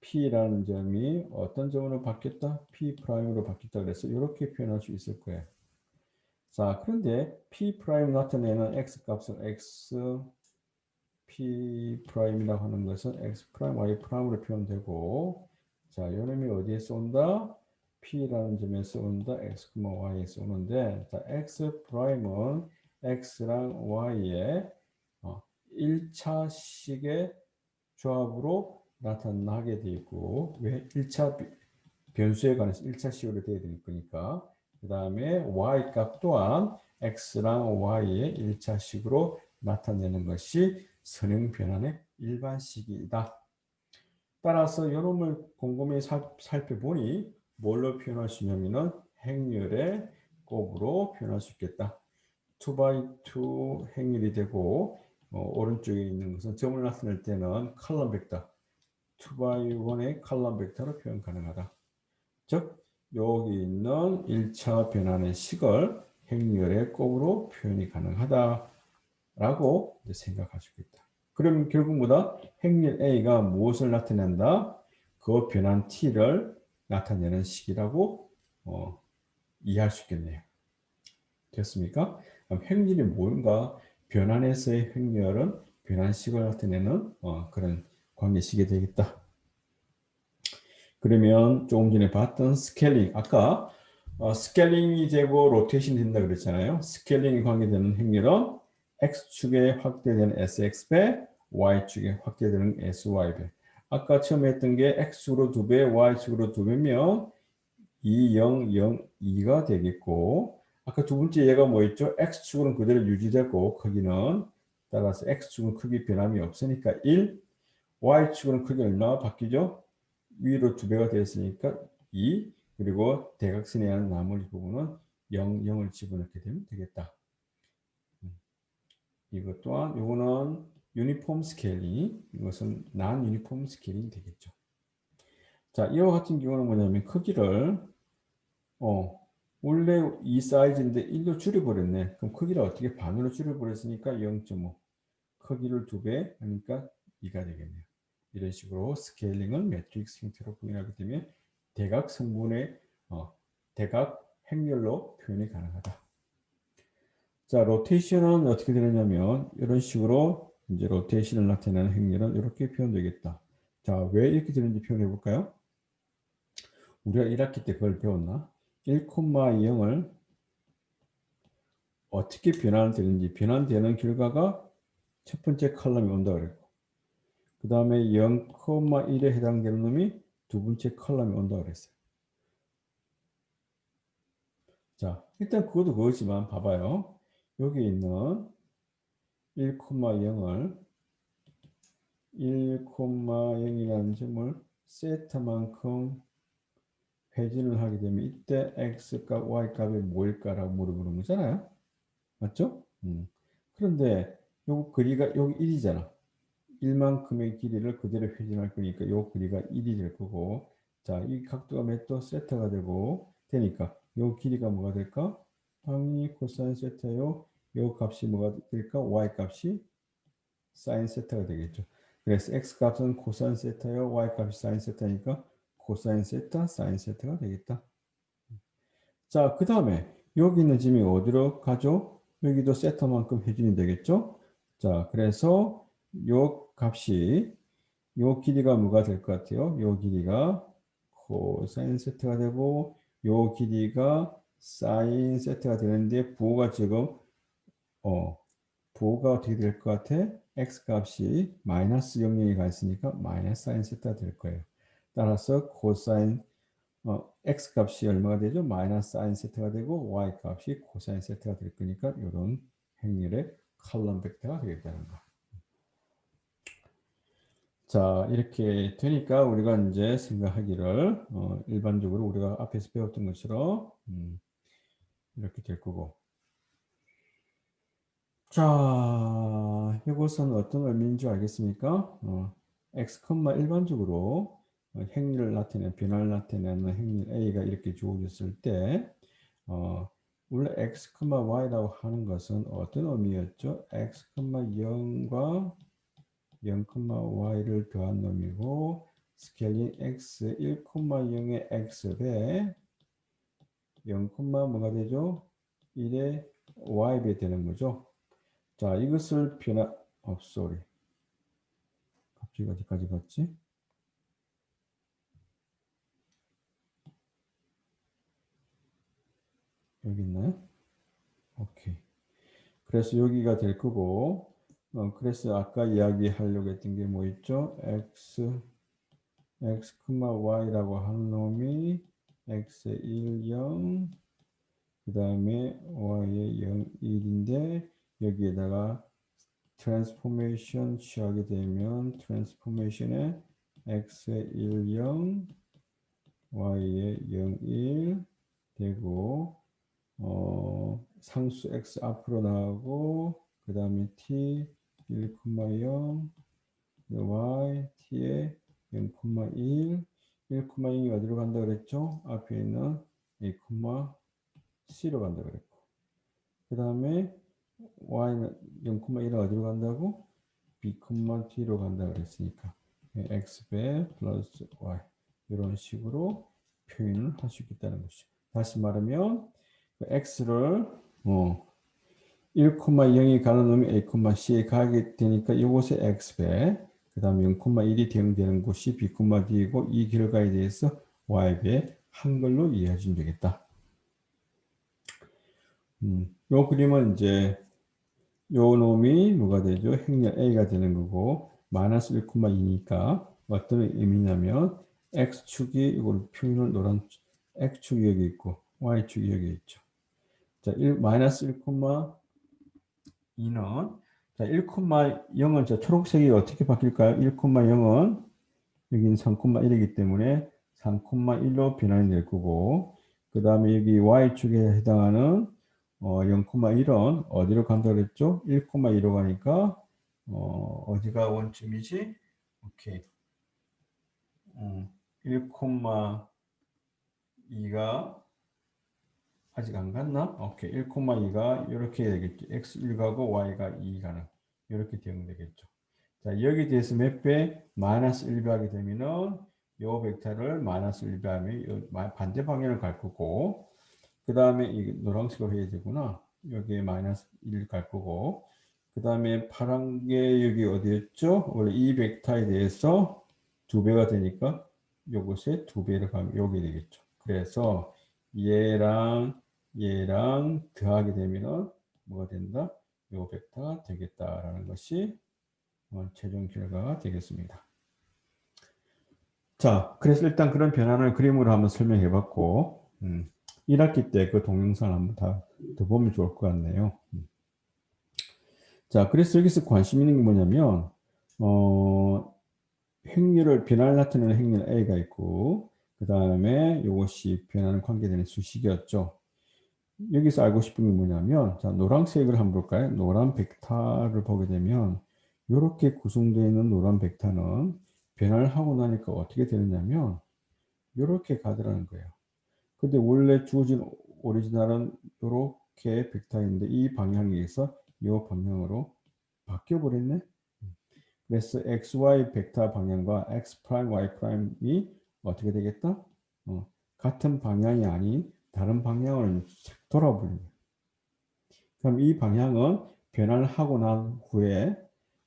p라는 점이 어떤 점으로 바뀌었다? p 프라임으로 바뀌었다 그래서 이렇게 표현할 수 있을 거예요. 자, 그런데 p 프라임 나타내는 x 값을 x p 프라임이라고 하는 것은 x 프라임 y 프라임으로 표현되고 자, 요놈이 어디에서 온다? P라는 점에서 온다. X, Y에서 오는데 자, X 프라임은 X랑 Y의 1차식의 조합으로 나타나게 되어 있고 왜 1차 변수에 관해서 1차식으로 되어야 되는 거니까 그 다음에 Y 값 또한 X랑 Y의 1차식으로 나타내는 것이 선형 변환의 일반식이다. 따라서 이놈을 곰곰이 살펴보니 뭘로 표현할 수 있냐면은 행렬의 곱으로 표현할 수 있겠다. 2x2 행렬이 되고 오른쪽에 있는 것은 점을 나타낼 때는 컬럼 벡터 2x1의 컬럼 벡터로 표현 가능하다. 즉 여기 있는 1차 변환의 식을 행렬의 곱으로 표현이 가능하다라고 생각할 수 있겠다. 그럼 결국 뭐다? 행렬 A가 무엇을 나타낸다? 그 변환 T를 나타내는 식이라고 이해할 수 있겠네요. 됐습니까? 그럼 행렬이 뭔가? 변환에서의 행렬은 변환식을 나타내는 그런 관계식이 되겠다. 그러면 조금 전에 봤던 스케일링, 아까 스케일링이 되고 로테이션이 된다 그랬잖아요. 스케일링이 관계되는 행렬은 X축에 확대되는 SX배, Y축에 확대되는 SY배. 아까 처음에 했던 게 X축으로 2배, Y축으로 2배면 2, 0, 0, 2가 되겠고 아까 두 번째 얘가 뭐였죠? X축은 그대로 유지되고 크기는 따라서 X축은 크기 변함이 없으니까 1, Y축은 크기 얼마나 바뀌죠? 위로 2배가 되었으니까 2, 그리고 대각선에 하는 나머지 부분은 0, 0을 집어넣게 되면 되겠다. 이것 또한 이거는 유니폼 스케일링, 이것은 난 유니폼 스케일링이 되겠죠. 자, 이와 같은 경우는 뭐냐면 크기를 원래 이 사이즈인데 1로 줄여버렸네. 그럼 크기를 어떻게 반으로 줄여버렸으니까 0.5. 크기를 2배 하니까 2가 되겠네요. 이런 식으로 스케일링은 매트릭스 형태로 표현하게 되면 대각 성분의 대각 행렬로 표현이 가능하다. 자, 로테이션은 어떻게 되느냐면 이런 식으로 이제 로테이션을 나타내는 행렬은 이렇게 표현되겠다. 자, 왜 이렇게 되는지 표현해 볼까요? 우리가 1학기 때 그걸 배웠나? 1,0을 어떻게 변환되는지 변환되는 결과가 첫 번째 컬럼이 온다 그랬고 그 다음에 0,1에 해당되는 놈이 두 번째 컬럼이 온다 그랬어요. 자, 일단 그것도 그거지만 봐봐요. 여기 있는 1,0을 1,0이라는 점을 세타만큼 회전을 하게 되면 이때 x값, y값이 뭐일까라고 물어보는 거잖아요. 맞죠? 그런데 요 거리가 여기 1이잖아. 1만큼의 길이를 그대로 회전할 거니까 요 거리가 1이 될 거고, 자, 이 각도가 몇 도? 세타가 되니까 요 길이가 뭐가 될까? 당연히 코사인 세타요. 요 값이 뭐가 될까? y 값이 사인 세타가 되겠죠. 그래서 x 값은 코사인 세타요. y 값이 사인 세타니까 코사인 세타, 사인 세타가 되겠다. 자, 그 다음에 여기 있는 점이 어디로 가죠? 여기도 세타만큼 회전이 되겠죠? 자, 그래서 요 값이 요 길이가 뭐가 될 것 같아요? 요 길이가 코사인 세타가 되고 요 길이가 사인 세타가 되는데 부호가 지금 어 부호가 어떻게 될 것 같아? x 값이 마이너스 0,0이 가 있으니까 마이너스 사인 세타가 될 거예요. 따라서 코사인 x 값이 얼마가 되죠? 마이너스 사인 세타가 되고 y 값이 코사인 세타가 될 거니까 이런 행렬의 컬럼 벡터가 되겠다는 거. 자, 이렇게 되니까 우리가 이제 생각하기를 일반적으로 우리가 앞에서 배웠던 것처럼 이렇게 될 거고. 자, 이것은 어떤 의미인 줄 알겠습니까? x, 일반적으로 행렬을 나타내는 변화를 나타내는 행렬 a가 이렇게 주어졌을 때 원래 x, y라고 하는 것은 어떤 의미였죠? x, 0과 0,y를 더한 놈이고 스케일링 x 1,0의 x배 0, 뭐가 되죠? 1의 y배 되는 거죠. 자, 이것을 sorry. 갑자기 어디까지 갔지? 여기 있나요? 오케이. 그래서 여기가 될 거고, 그래서 아까 이야기하려고 했던 게 뭐 있죠? x, y라고 하는 놈이 x의 1, 0, 그 다음에 y의 0, 1인데 여기에다가 트랜스포메이션 취하게 되면 트랜스포메이션에 x의 1, 0, y의 0, 1 되고 상수 x 앞으로 나가고 그 다음에 t 1,0 y t에 0,1 1,0이 어디로 간다 그랬죠? 앞에 있는 a, c로 간다 그랬고 그 다음에 y는 0,1은 어디로 간다고? b, t로 간다 그랬으니까 x배 플러스 y 이런 식으로 표현을 할 수 있다는 것이죠. 다시 말하면 x를 1,0이 가는 놈이 a, c에 가게 되니까 이곳에 x배 그 다음에 0,1이 대응되는 곳이 b, d이고 이 결과에 대해서 y배 한글로 이해하시면 되겠다. 요 그림은 이제 요 놈이 뭐가 되죠? 행렬 A가 되는 거고 마이너스 1,2니까 어떤 의미냐면 X축이 이걸 표현을 노란 X축이 여기 있고 Y축이 여기 있죠. 자, 마이너스 1,2는 자, 1,0은 자, 초록색이 어떻게 바뀔까요? 1,0은 여기는 3,1이기 때문에 3,1로 변환이 될 거고 그 다음에 여기 Y축에 해당하는 0,1은 어디로 간다 그랬죠? 1,2로 가니까 어디가 원점이지? 오케이. 1,2가 아직 안 갔나? 오케이. 1,2가 이렇게 되겠죠. x1 가고 y가 2 가는 이렇게 대응되겠죠. 자, 여기 대해서 몇 배? 마이너스 1배 하게 되면은 요 벡터를 마이너스 1배 하면 반대 방향을 갈 거고 그 다음에 이 노란색으로 해야 되구나. 여기에 마이너스 1 갈 거고 그 다음에 파란 게 여기 어디였죠? 원래 이 벡터에 대해서 2배가 되니까 요것에 2배를 가면 여기 되겠죠. 그래서 얘랑 더하게 되면 뭐가 된다? 요 벡터가 되겠다라는 것이 최종 결과가 되겠습니다. 자, 그래서 일단 그런 변화를 그림으로 한번 설명해 봤고 1학기 때 그 동영상 한번 다 더 보면 좋을 것 같네요. 자, 그래서 여기서 관심 있는 게 뭐냐면, 행렬을 변화를 나타내는 행렬 A가 있고, 그 다음에 이것이 변화는 관계되는 수식이었죠. 여기서 알고 싶은 게 뭐냐면, 자, 노란색을 한번 볼까요? 노란 벡터를 보게 되면, 이렇게 구성되어 있는 노란 벡터는 변화를 하고 나니까 어떻게 되느냐면, 이렇게 가더라는 거예요. 근데 원래 주어진 오리지널은 이렇게 벡터인데, 이 방향에서 이 방향으로 바뀌어 버렸네. 그래서 XY 벡터 방향과 X 프라임, Y 프라임이 어떻게 되겠다? 같은 방향이 아닌 다른 방향으로 돌아버리는 거예요. 그럼 이 방향은 변화를 하고 난 후에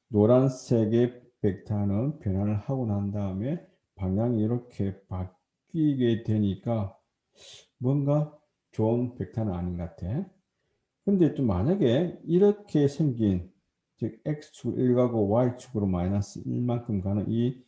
노란색의 벡터는 변화를 하고 난 다음에 방향이 이렇게 바뀌게 되니까 뭔가 좋은 벡터는 아닌 것 같아. 근데 또 만약에 이렇게 생긴 즉 x축 1가고 y축으로 마이너스 1만큼 가는 이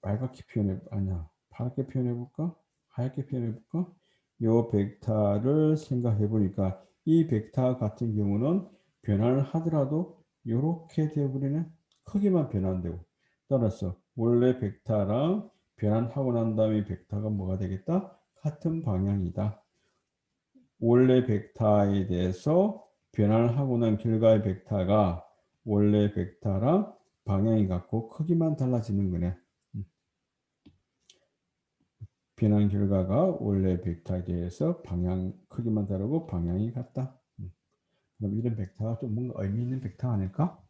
빨갛게 표현해 아니야 파랗게 표현해 볼까? 하얗게 표현해 볼까? 요 벡터를 생각해 보니까 이 벡터 같은 경우는 변화를 하더라도 요렇게 되어버리네. 크기만 변환되고 따라서 원래 벡터랑 변환하고 난 다음에 벡터가 뭐가 되겠다? 같은 방향이다. 원래 벡터에 대해서 변환을 하고 난 결과의 벡터가 원래 벡터랑 방향이 같고 크기만 달라지는 거네. 변환 결과가 원래 벡터에 대해서 방향 크기만 다르고 방향이 같다. 그럼 이런 벡터가 좀 뭔가 의미 있는 벡터 아닐까?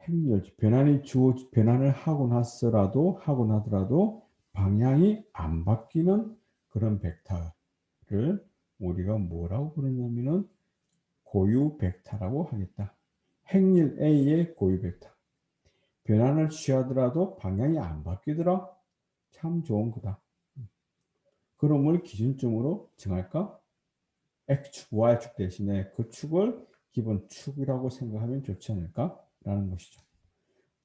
행렬 변환을 하고 나더라도 방향이 안 바뀌는 그런 벡터를 우리가 뭐라고 부르냐면은 고유 벡터라고 하겠다. 행렬 A의 고유 벡터. 변환을 취하더라도 방향이 안 바뀌더라. 참 좋은 거다. 그럼을 기준점으로 정할까? X축, Y축 대신에 그 축을 기본 축이라고 생각하면 좋지 않을까? 라는 것이죠.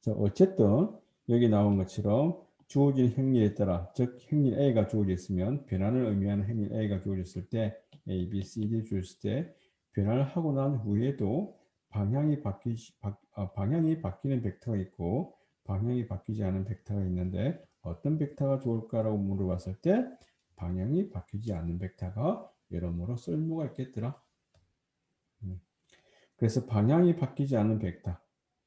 자, 어쨌든 여기 나온 것처럼 주어진 행렬에 따라 즉 행렬 A가 주어졌으면 변환을 의미하는 행렬 A가 주어졌을 때 A, B, C, D 주었을 때 변환을 하고 난 후에도 방향이 바뀌는 벡터가 있고 방향이 바뀌지 않은 벡터가 있는데 어떤 벡터가 좋을까라고 물어봤을 때 방향이 바뀌지 않는 벡터가 여러모로 쓸모가 있겠더라. 그래서 방향이 바뀌지 않는 벡터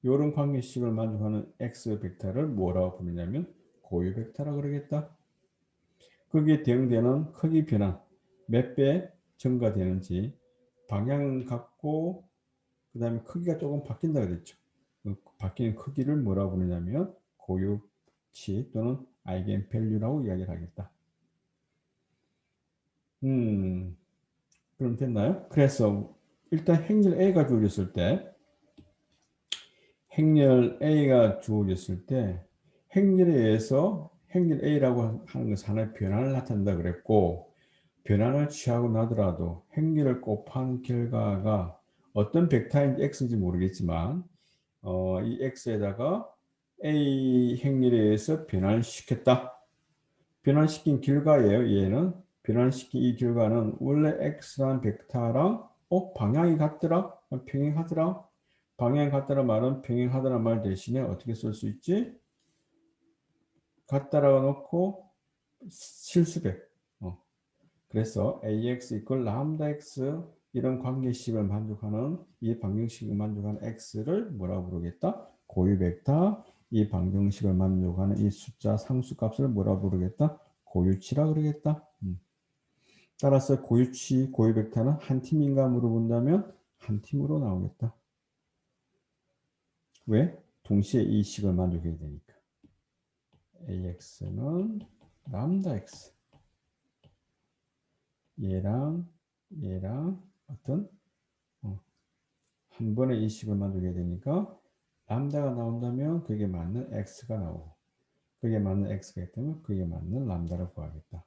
이런 관계식을 만족하는 X 벡터를 뭐라고 부르냐면 고유 벡터라고 그러겠다. 거기에 대응되는 크기 변화 몇 배 증가되는지 방향은 같고 그 다음에 크기가 조금 바뀐다 그랬죠. 그 바뀌는 크기를 뭐라고 부르냐면 고유치 또는 아이겐 밸류라고 이야기를 하겠다. 그럼 됐나요? 그래서 일단 행렬 A가 주어졌을 때 행렬 A가 주어졌을 때 행렬에 의해서 행렬 A라고 하는 것은 하나의 변환을 나타낸다 그랬고 변환을 취하고 나더라도 행렬을 곱한 결과가 어떤 벡터인지 x인지 모르겠지만 이 x에다가 A 행렬에 의해서 변환을 시켰다. 변환시킨 결과예요. 얘는 변환시킨 이 결과는 원래 x라는 벡터랑 방향이 같더라. 평행하더라. 방향이 같더라 말은 평행하더라 말 대신에 어떻게 쓸 수 있지? 같다라고 놓고 실수배. 그래서 ax equal 람다 x 이런 관계식을 만족하는 이 방정식을 만족하는 x를 뭐라고 부르겠다? 고유 벡터. 이 방정식을 만족하는 이 숫자 상수값을 뭐라고 부르겠다? 고유치라 그러겠다. 따라서 고유치, 고유 벡터는 한 팀인가 물어본다면 한 팀으로 나오겠다. 왜? 동시에 이 식을 만족해야 되니까. AX는 람다 X. 얘랑 어떤 한 번에 이 식을 만들게 되니까 람다가 나온다면 그게 맞는 x가 나오고 그게 맞는 x가 있다면 그게 맞는 람다를 구하겠다.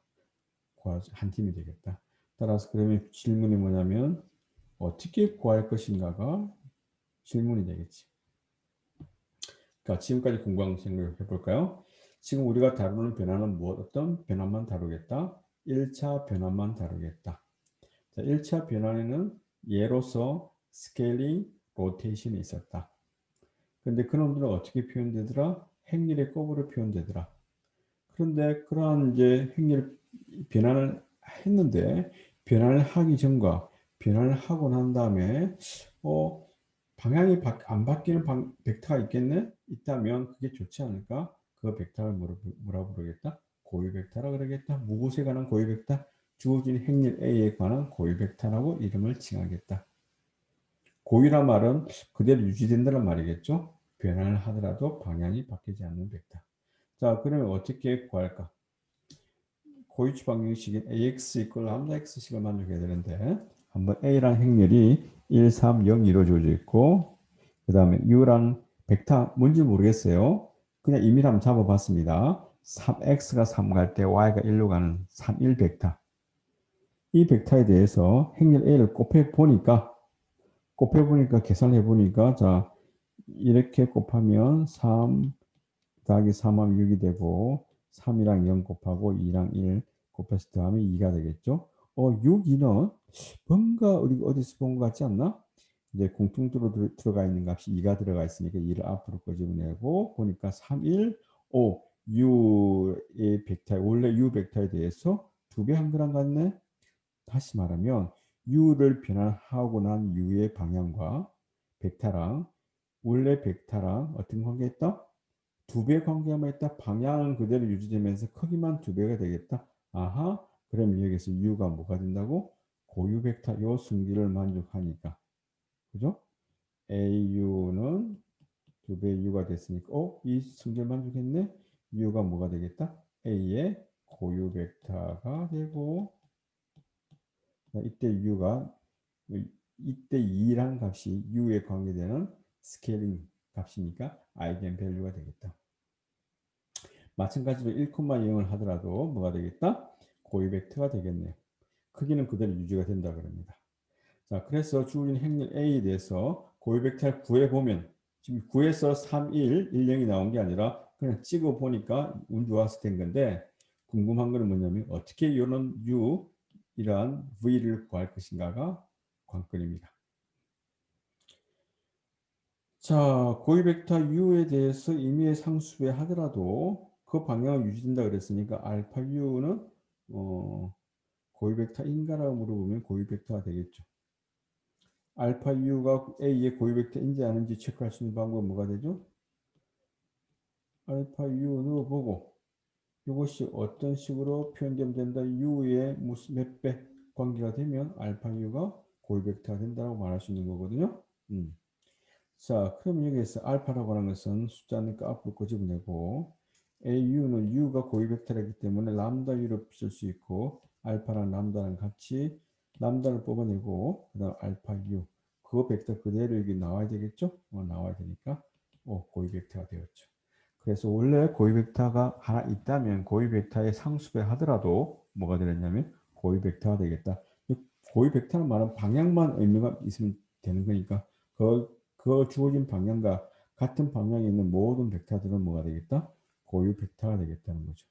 한 팀이 되겠다. 따라서 그러면 질문이 뭐냐면 어떻게 구할 것인가가 질문이 되겠지. 그러니까 지금까지 공부한 생각을 해볼까요? 지금 우리가 다루는 변화는 어떤 변화만 다루겠다? 1차 변환만 다루겠다. 자, 1차 변환에는 예로서 스케일링, 로테이션이 있었다. 근데 그놈들은 어떻게 표현되더라? 행렬의 곱으로 표현되더라. 그런데 그러한 이제 행렬 변환을 했는데 변환을 하기 전과 변환을 하고 난 다음에 방향이 안 바뀌는 벡터가 있겠네? 있다면 그게 좋지 않을까? 그 벡터를 뭐라 부르겠다? 고유 벡터라 그러겠다. 무엇에 관한 고유 벡터? 주어진 행렬 A에 관한 고유 벡터라고 이름을 칭하겠다. 고유란 말은 그대로 유지된다는 말이겠죠? 변환을 하더라도 방향이 바뀌지 않는 벡터. 자, 그러면 어떻게 구할까? 고유치 방정식인 ax 이퀄 람다 x식을 만족해야 되는데 한번 a라는 행렬이 1, 3, 0 이루어져 있고 그 다음에 u라는 벡터 뭔지 모르겠어요. 그냥 임의로 한번 잡아봤습니다. 3x가 3 갈 때 y가 1로 가는 3, 1 벡터. 이 벡터에 대해서 행렬 a를 곱해보니까 계산해 보니까 자 이렇게 곱하면 3 더하기 3하면 6이 되고 3이랑 0 곱하고 2랑 1 곱해서 더하면 2가 되겠죠. 6, 2는 뭔가 우리 어디서 본 것 같지 않나? 이제 공통도로 들어가 있는 값이 2가 들어가 있으니까 2를 앞으로 끄집어내고 보니까 3, 1, 5, U의 벡터, 원래 U 벡터에 대해서 2배 한 거랑 같네? 다시 말하면 U를 변환하고 난 U의 방향과 벡터랑 원래 벡터랑 어떤 관계했다? 2배 관계만 있다. 방향은 그대로 유지되면서 크기만 2배가 되겠다. 아하. 그럼 여기서 U가 뭐가 된다고? 고유 벡터 요 승질을 만족하니까. 그죠? AU는 2배 U가 됐으니까 이 승질 만족했네? U가 뭐가 되겠다? A의 고유 벡터가 되고 이때 U가 이때 2란 값이 U에 관계되는 스케일링 값이니까 아이겐 밸류가 되겠다. 마찬가지로 1,0을 하더라도 뭐가 되겠다? 고유 벡터가 되겠네요. 크기는 그대로 유지가 된다 그럽니다. 자, 그래서 주어진 행렬 A에 대해서 고유 벡터를 구해보면 지금 9에서 3, 1, 1, 0이 나온 게 아니라 그냥 찍어 보니까 운 좋아서 된 건데 궁금한 거는 뭐냐면 어떻게 이런 U 이러한 V를 구할 것인가가 관건입니다. 자, 고유 벡터 U에 대해서 임의의 상수배 하더라도 그 방향은 유지된다 그랬으니까 알파 U는 고유 벡터인가라고 물어보면 고유 벡터가 되겠죠. 알파 U가 A의 고유 벡터인지 아닌지 체크할 수 있는 방법은 뭐가 되죠? 알파 U 넣어보고 이것이 어떤 식으로 표현되면 된다. U의 무슨 몇 배 관계가 되면 알파 U가 고유 벡터가 된다고 말할 수 있는 거거든요. 자, 그럼 여기에서 알파라고 하는 것은 숫자니까 앞으로 끄집어내고 AU는 U가 고유 벡터이기 때문에 람다 U로 쓸 수 있고 알파랑 람다랑 같이 람다를 뽑아내고 그 다음 알파 U 그 벡터 그대로 여기 나와야 되겠죠? 나와야 되니까 고유 벡터가 되었죠. 그래서 원래 고유 벡터가 하나 있다면 고유 벡터의 상수배 하더라도 뭐가 되겠냐면 고유 벡터가 되겠다. 고유 벡터는 말은 방향만 의미가 있으면 되는 거니까 그 주어진 방향과 같은 방향에 있는 모든 벡터들은 뭐가 되겠다? 고유 벡터가 되겠다는 거죠.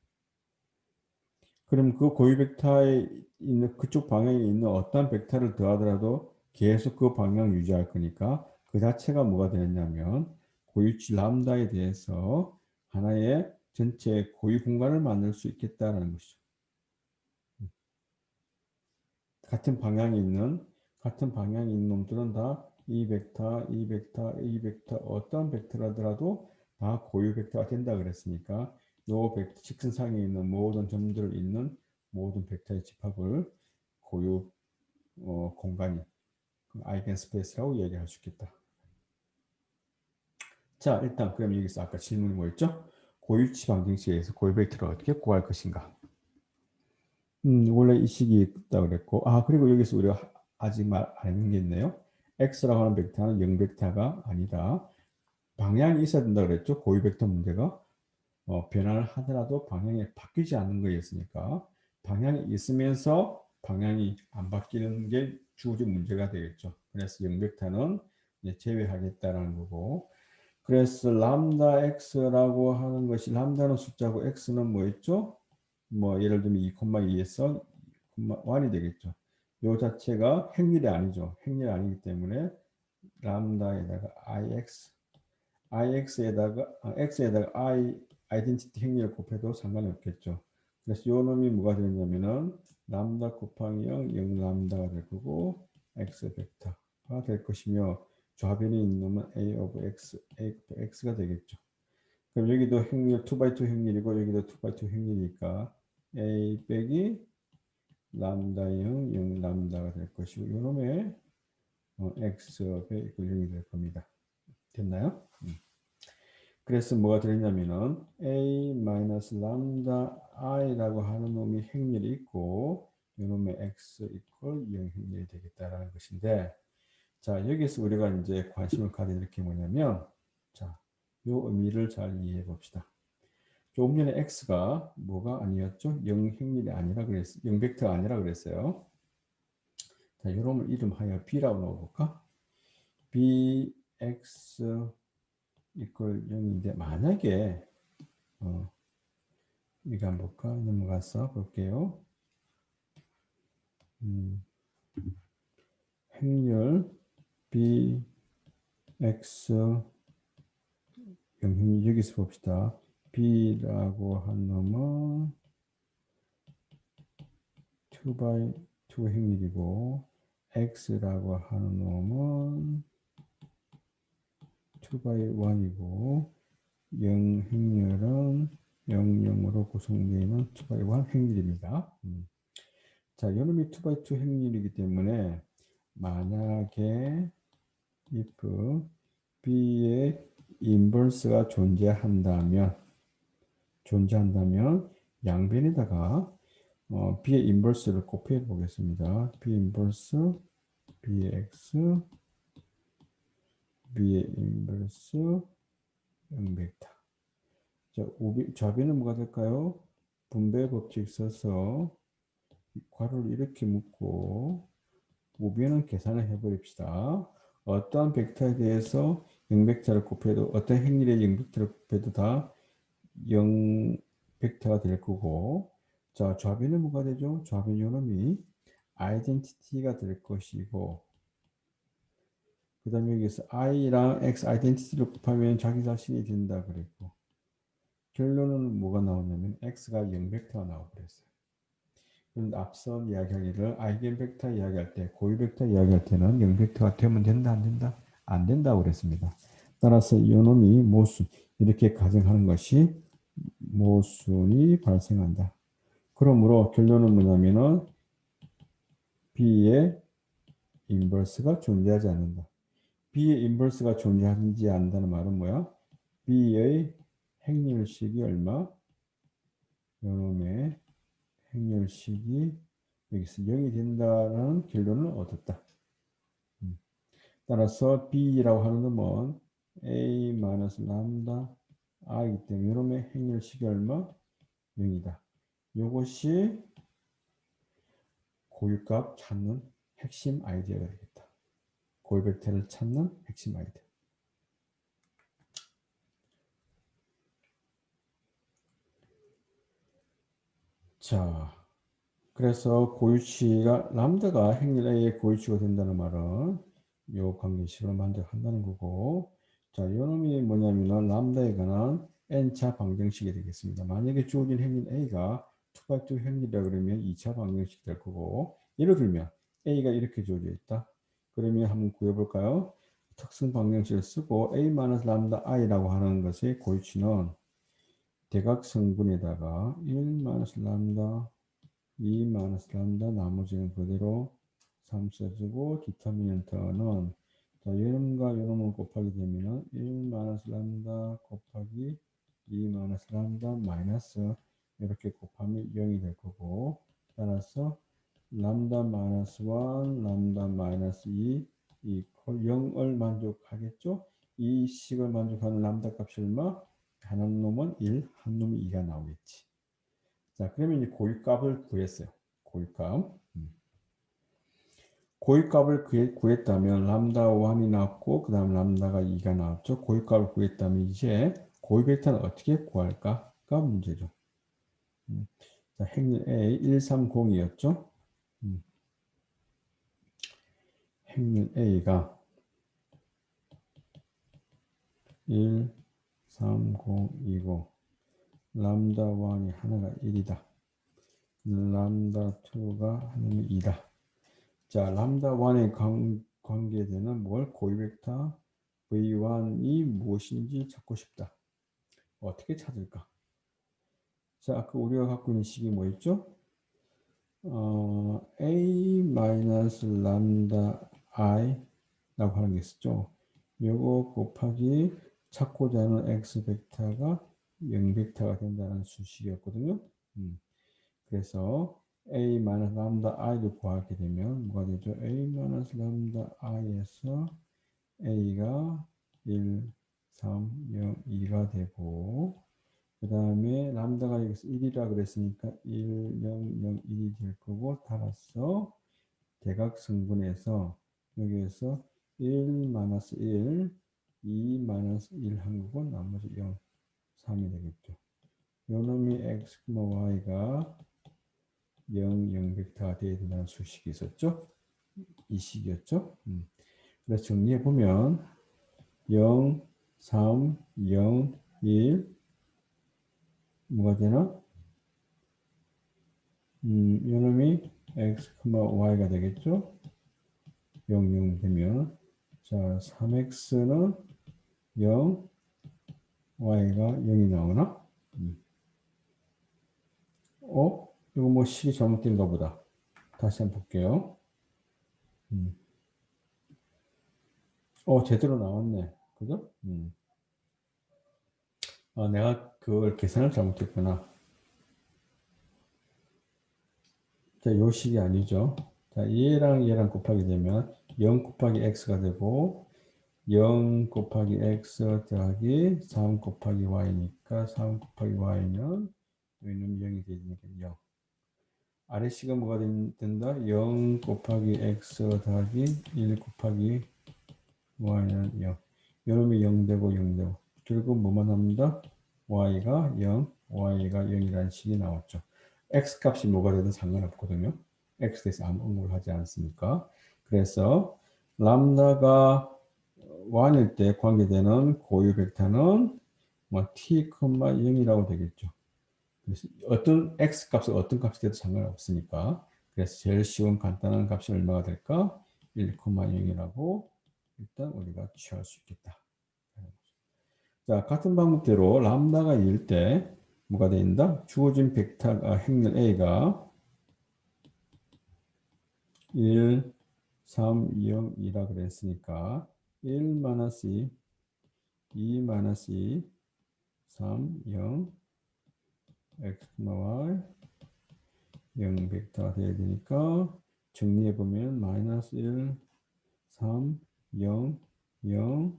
그럼 그 고유 벡터에 있는 그쪽 방향에 있는 어떤 벡터를 더하더라도 계속 그 방향을 유지할 거니까 그 자체가 뭐가 되느냐면 고유치 람다에 대해서 하나의 전체 고유 공간을 만들 수 있겠다는 것이죠. 같은 방향에 있는 놈들은 다 이 벡터, 이 벡터, 이 벡터 어떤 벡터라더라도 다 고유 벡터가 된다 그랬으니까 요 벡터 직선상에 있는 모든 점들을 잇는 모든 벡터의 집합을 고유 공간이 아이겐 스페이스라고 얘기할 수 있겠다. 자, 일단 그럼 여기서 아까 질문이 뭐였죠? 고유치 방정식에서 고유 벡터를 어떻게 구할 것인가? 원래 이 식이 있다 그랬고, 그리고 여기서 우리가 아직 말 안 했는 게 있네요. x라고 하는 벡터는 0 벡터가 아니다. 방향이 있어야 된다 그랬죠. 고유 벡터 문제가. 변화를 하더라도 방향이 바뀌지 않는 거였으니까 방향이 있으면서 방향이 안 바뀌는 게 주어진 문제가 되겠죠. 그래서 0 벡터는 제외하겠다라는 거고, 그래서 람다 x라고 하는 것이 람다는 숫자고 x는 뭐였죠? 뭐 예를 들면 2,2에서 1이 되겠죠. 요 자체가 행렬이 아니죠. 행렬이 아니기 때문에 람다에다가 x에다가 아이덴티티 행렬을 곱해도 상관이 없겠죠. 그래서 요 놈이 뭐가 되냐면은 람다 곱하기 0 람다가 될 거고 x 벡터가 될 것이며 좌변에 있는 놈은 a of x가 되겠죠. 그럼 여기도 행렬 2x2 행렬이고 여기도 2x2 행렬이니까 a 빼기 람다 0 람다가 될 것이고 요놈의 x의 0이 될 겁니다. 됐나요? 그래서 뭐가 되냐면은 a 마이너스 람다 i라고 하는 놈이 행렬이 있고 이놈의 x 이퀄 0 행렬이 되겠다라는 것인데, 자 여기서 우리가 이제 관심을 가질 게 뭐냐면, 자 요 의미를 잘 이해해 봅시다. 조금 전에 x가 뭐가 아니었죠? 0 행렬이 아니라 그랬어요. 0 벡터가 아니라 그랬어요. 자 이놈을 이름하여 b라고 넣어볼까? bx 이퀄 0인데 만약에 이거 한번 볼까? 넘어가서 볼게요. 행렬 bx 0 여기서 봅시다. b라고 한 놈은 2x2 행렬이고 x라고 하는 놈은 2x1이고 0 행렬은 0, 0으로 구성되어 있는 2x1 행렬입니다. 자, 이놈이 2x2 행렬이기 때문에 만약에 if b의 인버스가 존재한다면 양변에다가 b의 인버스를 곱해 보겠습니다. b 인버스 bx b의 인버스 0벡터. 자, 좌변은 뭐가 될까요? 분배 법칙 써서 괄호를 이렇게 묶고 우변은 계산을 해버립시다. 어떠한 벡터에 대해서 0벡터를 곱해도, 어떤 행렬의 0벡터를 곱해도 다 0 벡터가 될 거고, 자 좌변은 뭐가 되죠? 좌변 요놈이 아이덴티티가 될 것이고, 그 다음에 여기서 i랑 x 아이덴티티를 곱하면 자기 자신이 된다 그랬고, 결론은 뭐가 나오냐면 x가 0 벡터가 나와버렸어요. 그런데 앞선 이야기하기를 아이겐 벡터 이야기할 때, 고유 벡터 이야기할 때는 0 벡터가 되면 된다 안 된다? 안 된다고 그랬습니다. 따라서 이놈이 모순, 이렇게 가정하는 것이 모순이 발생한다. 그러므로 결론은 뭐냐면은 B의 인버스가 존재하지 않는다. B의 인버스가 존재하지 않는다는 말은 뭐야? B의 행렬식이 얼마? 이놈의 행렬식이 여기서 0이 된다는 결론을 얻었다. 따라서 B라고 하는 놈은 A-람다 I이기 때문에 이놈의 행렬식이 얼마? 0이다. 이것이 고유값 찾는 핵심 아이디어가 되겠다. 고유 벡터를 찾는 핵심 아이디어. 자, 그래서 고유치가 람다가 행렬 A의 고유치가 된다는 말은 이 관계식을 만족한다는 거고, 자, 이놈이 뭐냐면은 람다에 관한 n차 방정식이 되겠습니다. 만약에 주어진 행렬 A가 2x2 행렬이라 그러면 2차 방정식이 될 거고, 예를 들면 A가 이렇게 주어져 있다. 그러면 한번 구해볼까요? 특성 방정식을 쓰고 A-람다 i라고 하는 것의 고유치는 대각성분에다가 1-람다 2-람다 나머지는 그대로 3 써주고, 디터미넌트는 자, 이놈과 이놈을 곱하게 되면 1-람다 곱하기 2-람다 마이너스 이렇게 곱하면 0이 될 거고, 따라서 람다 마이너스 1, 람다 마이너스 2 이퀄 0을 만족하겠죠? 이 식을 만족하는 람다 값이 얼마? 한 놈은 1, 한 놈이 2가 나오겠지. 자, 그러면 이제 고유값을 구했어요. 고유값. 고유값을 구했다면 람다 1이 나왔고, 그 다음 람다가 2가 나왔죠. 고유값을 구했다면 이제 고유 벡터는 어떻게 구할까가 문제죠. 자, 행렬 A 130이었죠. 행렬 A가 1, 3, 0, 2고 람다 1이 하나가 1이다. 람다 2가 하나는 2다. 자, 람다 1에 관계되는 뭘 고유 벡터 V1이 무엇인지 찾고 싶다. 어떻게 찾을까? 자, 아까 우리가 갖고 있는 식이 뭐였죠? A 마이너스 람다 I 라고 하는 게 있었죠. 요거 곱하기 찾고자 하는 X 벡터가 0 벡터가 된다는 수식이었거든요. 그래서 A 마이너스 람다 I를 구하게 되면 뭐가 되죠? A 마이너스 람다 I에서 A가 1, 3, 0, 2가 되고 그 다음에 람다가 여기서 1이라 그랬으니까 1, 0, 0, 1이 될 거고 따라서 대각성분에서 여기에서 1, 마이너스 1, 2, 마이너스 1 한 거고 나머지 0, 3이 되겠죠. 요놈이 x, y가 0, 0 벡터가 되어야 된다는 수식이 있었죠. 이 식이었죠. 그래서 정리해 보면 0, 3, 0, 1 뭐가 되나? 요놈이 x, y가 되겠죠. 0, 0 되면 자 3x는 0, y가 0이 나오나? 이거 뭐 식이 잘못된가 보다. 다시 한번 볼게요. 제대로 나왔네. 그죠? 내가 그걸 계산을 잘못했구나. 자, 요 식이 아니죠. 자, 얘랑 곱하게 되면 0 곱하기 x가 되고 0 곱하기 x 더하기 3 곱하기 y니까 3 곱하기 y는 여기는 0이 되니까 0. 아래 식은 뭐가 된다? 0 곱하기 x 더하기 1 곱하기 y는 0. 요놈이 0 되고 0 되고 결국 뭐만 합니다? y가 0, y가 0이라는 식이 나왔죠. x 값이 뭐가 되든 상관없거든요. x에 대해서 아무 언급을 하지 않습니까? 그래서 람다가 1일 때 관계되는 고유 벡터는 뭐 t, 0이라고 되겠죠. 그래서 어떤 x 값은 어떤 값이 돼도 상관없으니까 그래서 제일 쉬운 간단한 값이 얼마가 될까? 1, 0이라고 일단 우리가 취할 수 있겠다. 자, 같은 방법대로 람다가 2일 때 뭐가 된다? 주어진 벡터가 행렬 A가 1, 3, 0, 2라 그랬으니까 1 마이너스 2, 2 마이너스 2, 3, 0, x, y, 0 벡터가 돼야 되니까 정리해보면 마이너스 1, 3, 0, 0,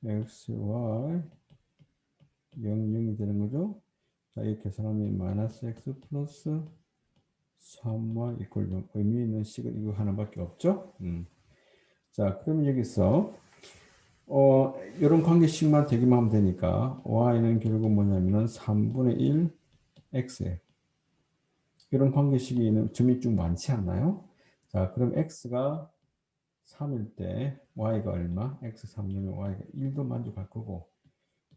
x, y, 0, 0이 되는 거죠. 자, 이렇게 계산하면 마이너스 x 플러스 3y 이퀄 0. 의미 있는 식은 이거 하나밖에 없죠. 자, 그럼 여기서 이런 관계식만 되기만 하면 되니까 y는 결국 뭐냐면은 3분의 1 x예요. 이런 관계식이 있는 점이 좀 많지 않나요? 자, 그럼 x가 3일 때 y가 얼마? x 3이면 y가 1도 만족할 거고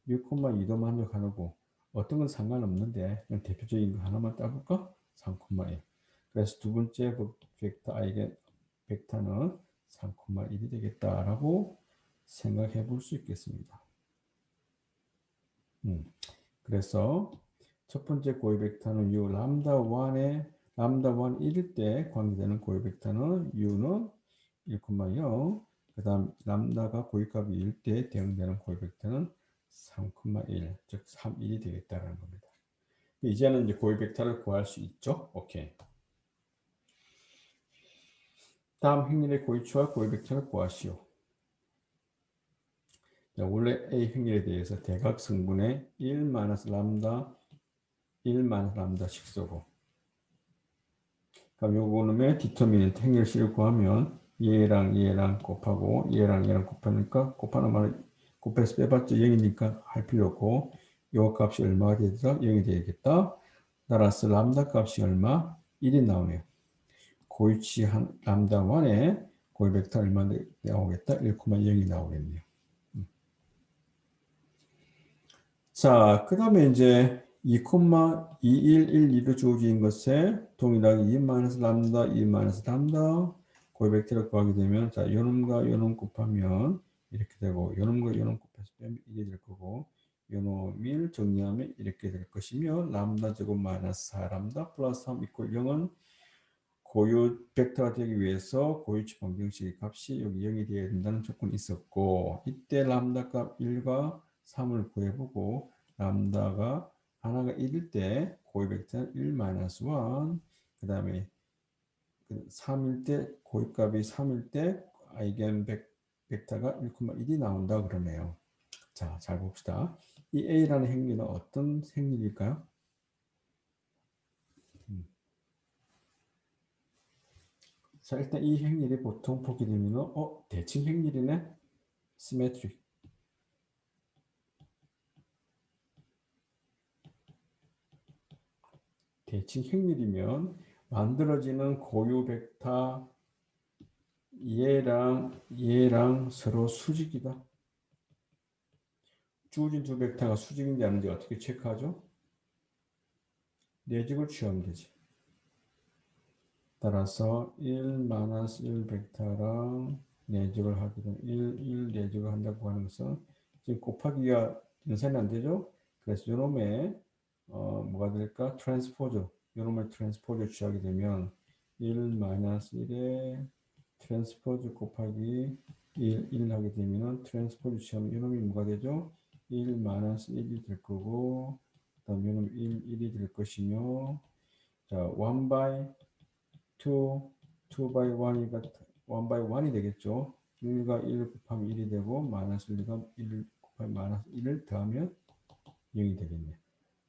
6,2도 만족하는 거고 어떤 건 상관없는데 그냥 대표적인 거 하나만 따볼까? 3,1. 그래서 두 번째 벡터 i의 벡터는 3,1이 되겠다라고 생각해 볼 수 있겠습니다. 그래서 첫 번째 고유 벡터는 u 람다 1에 람다 1 1일 때 관계되는 고유 벡터는 u는 1,0. 그 다음 람다가 고유값이 1일 때 대응되는 고유 벡터는 3,1, 즉 3, 1이 되겠다는 겁니다. 이제는 이제 고유 벡터를 구할 수 있죠. 오케이. 다음 행렬의 고유추와 고유 벡터를 구하시오. 자, 원래 A 행렬에 대해서 대각성분의 1 마이너스 람다 1 마이너스 람다씩 쓰고 그럼 요거는 디터미넌트 행렬식을 구하면 얘랑 곱하고 얘랑 곱하니까 곱하는 말은 곱해서 빼봤자 0이니까 할 필요 없고 요 값이 얼마가 되죠? 0이 되겠다. 따라서 람다 값이 얼마? 1이 나오네요. 고위치 람다 1에 고위 벡터 얼마 나오겠다? 1,0이 나오겠네요. 자, 그 다음에 이제 2,211로 주어진 것에 동일하게 2 람다, 2 람다 고위 벡터를 구하게 되면 자, 요놈과 요놈 곱하면 이렇게 되고 요놈과 요놈 곱해서 빼면 이게 될 거고 요놈을 정리하면 이렇게 될 것이며 람다 제곱 마이너스 4람다 플러스 3 이퀄 0은 고유 벡터가 되기 위해서 고유치 방정식의 값이 여기 0이 되어야 된다는 조건이 있었고 이때 람다 값 1과 3을 구해보고 람다가 하나가 1일 때 고유 벡터는 1 마이너스 1, 그 다음에 3일 때 고유값이 3일 때 아이겐 벡터가 1,1이 나온다 그러네요. 자, 잘 봅시다. 이 A라는 행위는 어떤 행위일까요? 자, 일단 이 행렬이 보통 보게 되면 대칭 행렬이네. 시메트릭. 대칭 행렬이면 만들어지는 고유 벡터 얘랑 서로 수직이다. 주어진 두 벡터가 수직인지 아닌지 어떻게 체크하죠? 내직을 취하면 되지. 따라서 1 벡터랑 내직을 하게 되면 1 내직을 한다고 하는 것은 지금 곱하기가 연산이 안 되죠? 그래서 요놈에 뭐가 될까? 트랜스포즈. 요놈의 트랜스포즈 취하게 되면 1 1에 트랜스포즈 곱하기 1 하게 되면 트랜스포즈 취하면 요놈이 뭐가 되죠? 1 1이 될 거고 그다음 요놈 1이 될 것이며 자, 1 by 2 by 1이 1 by 1이 되겠죠. 1과 1 곱하면 1이 되고 마이너스 1과 1 곱하면 마이너스 1을 더하면 0이 되겠네.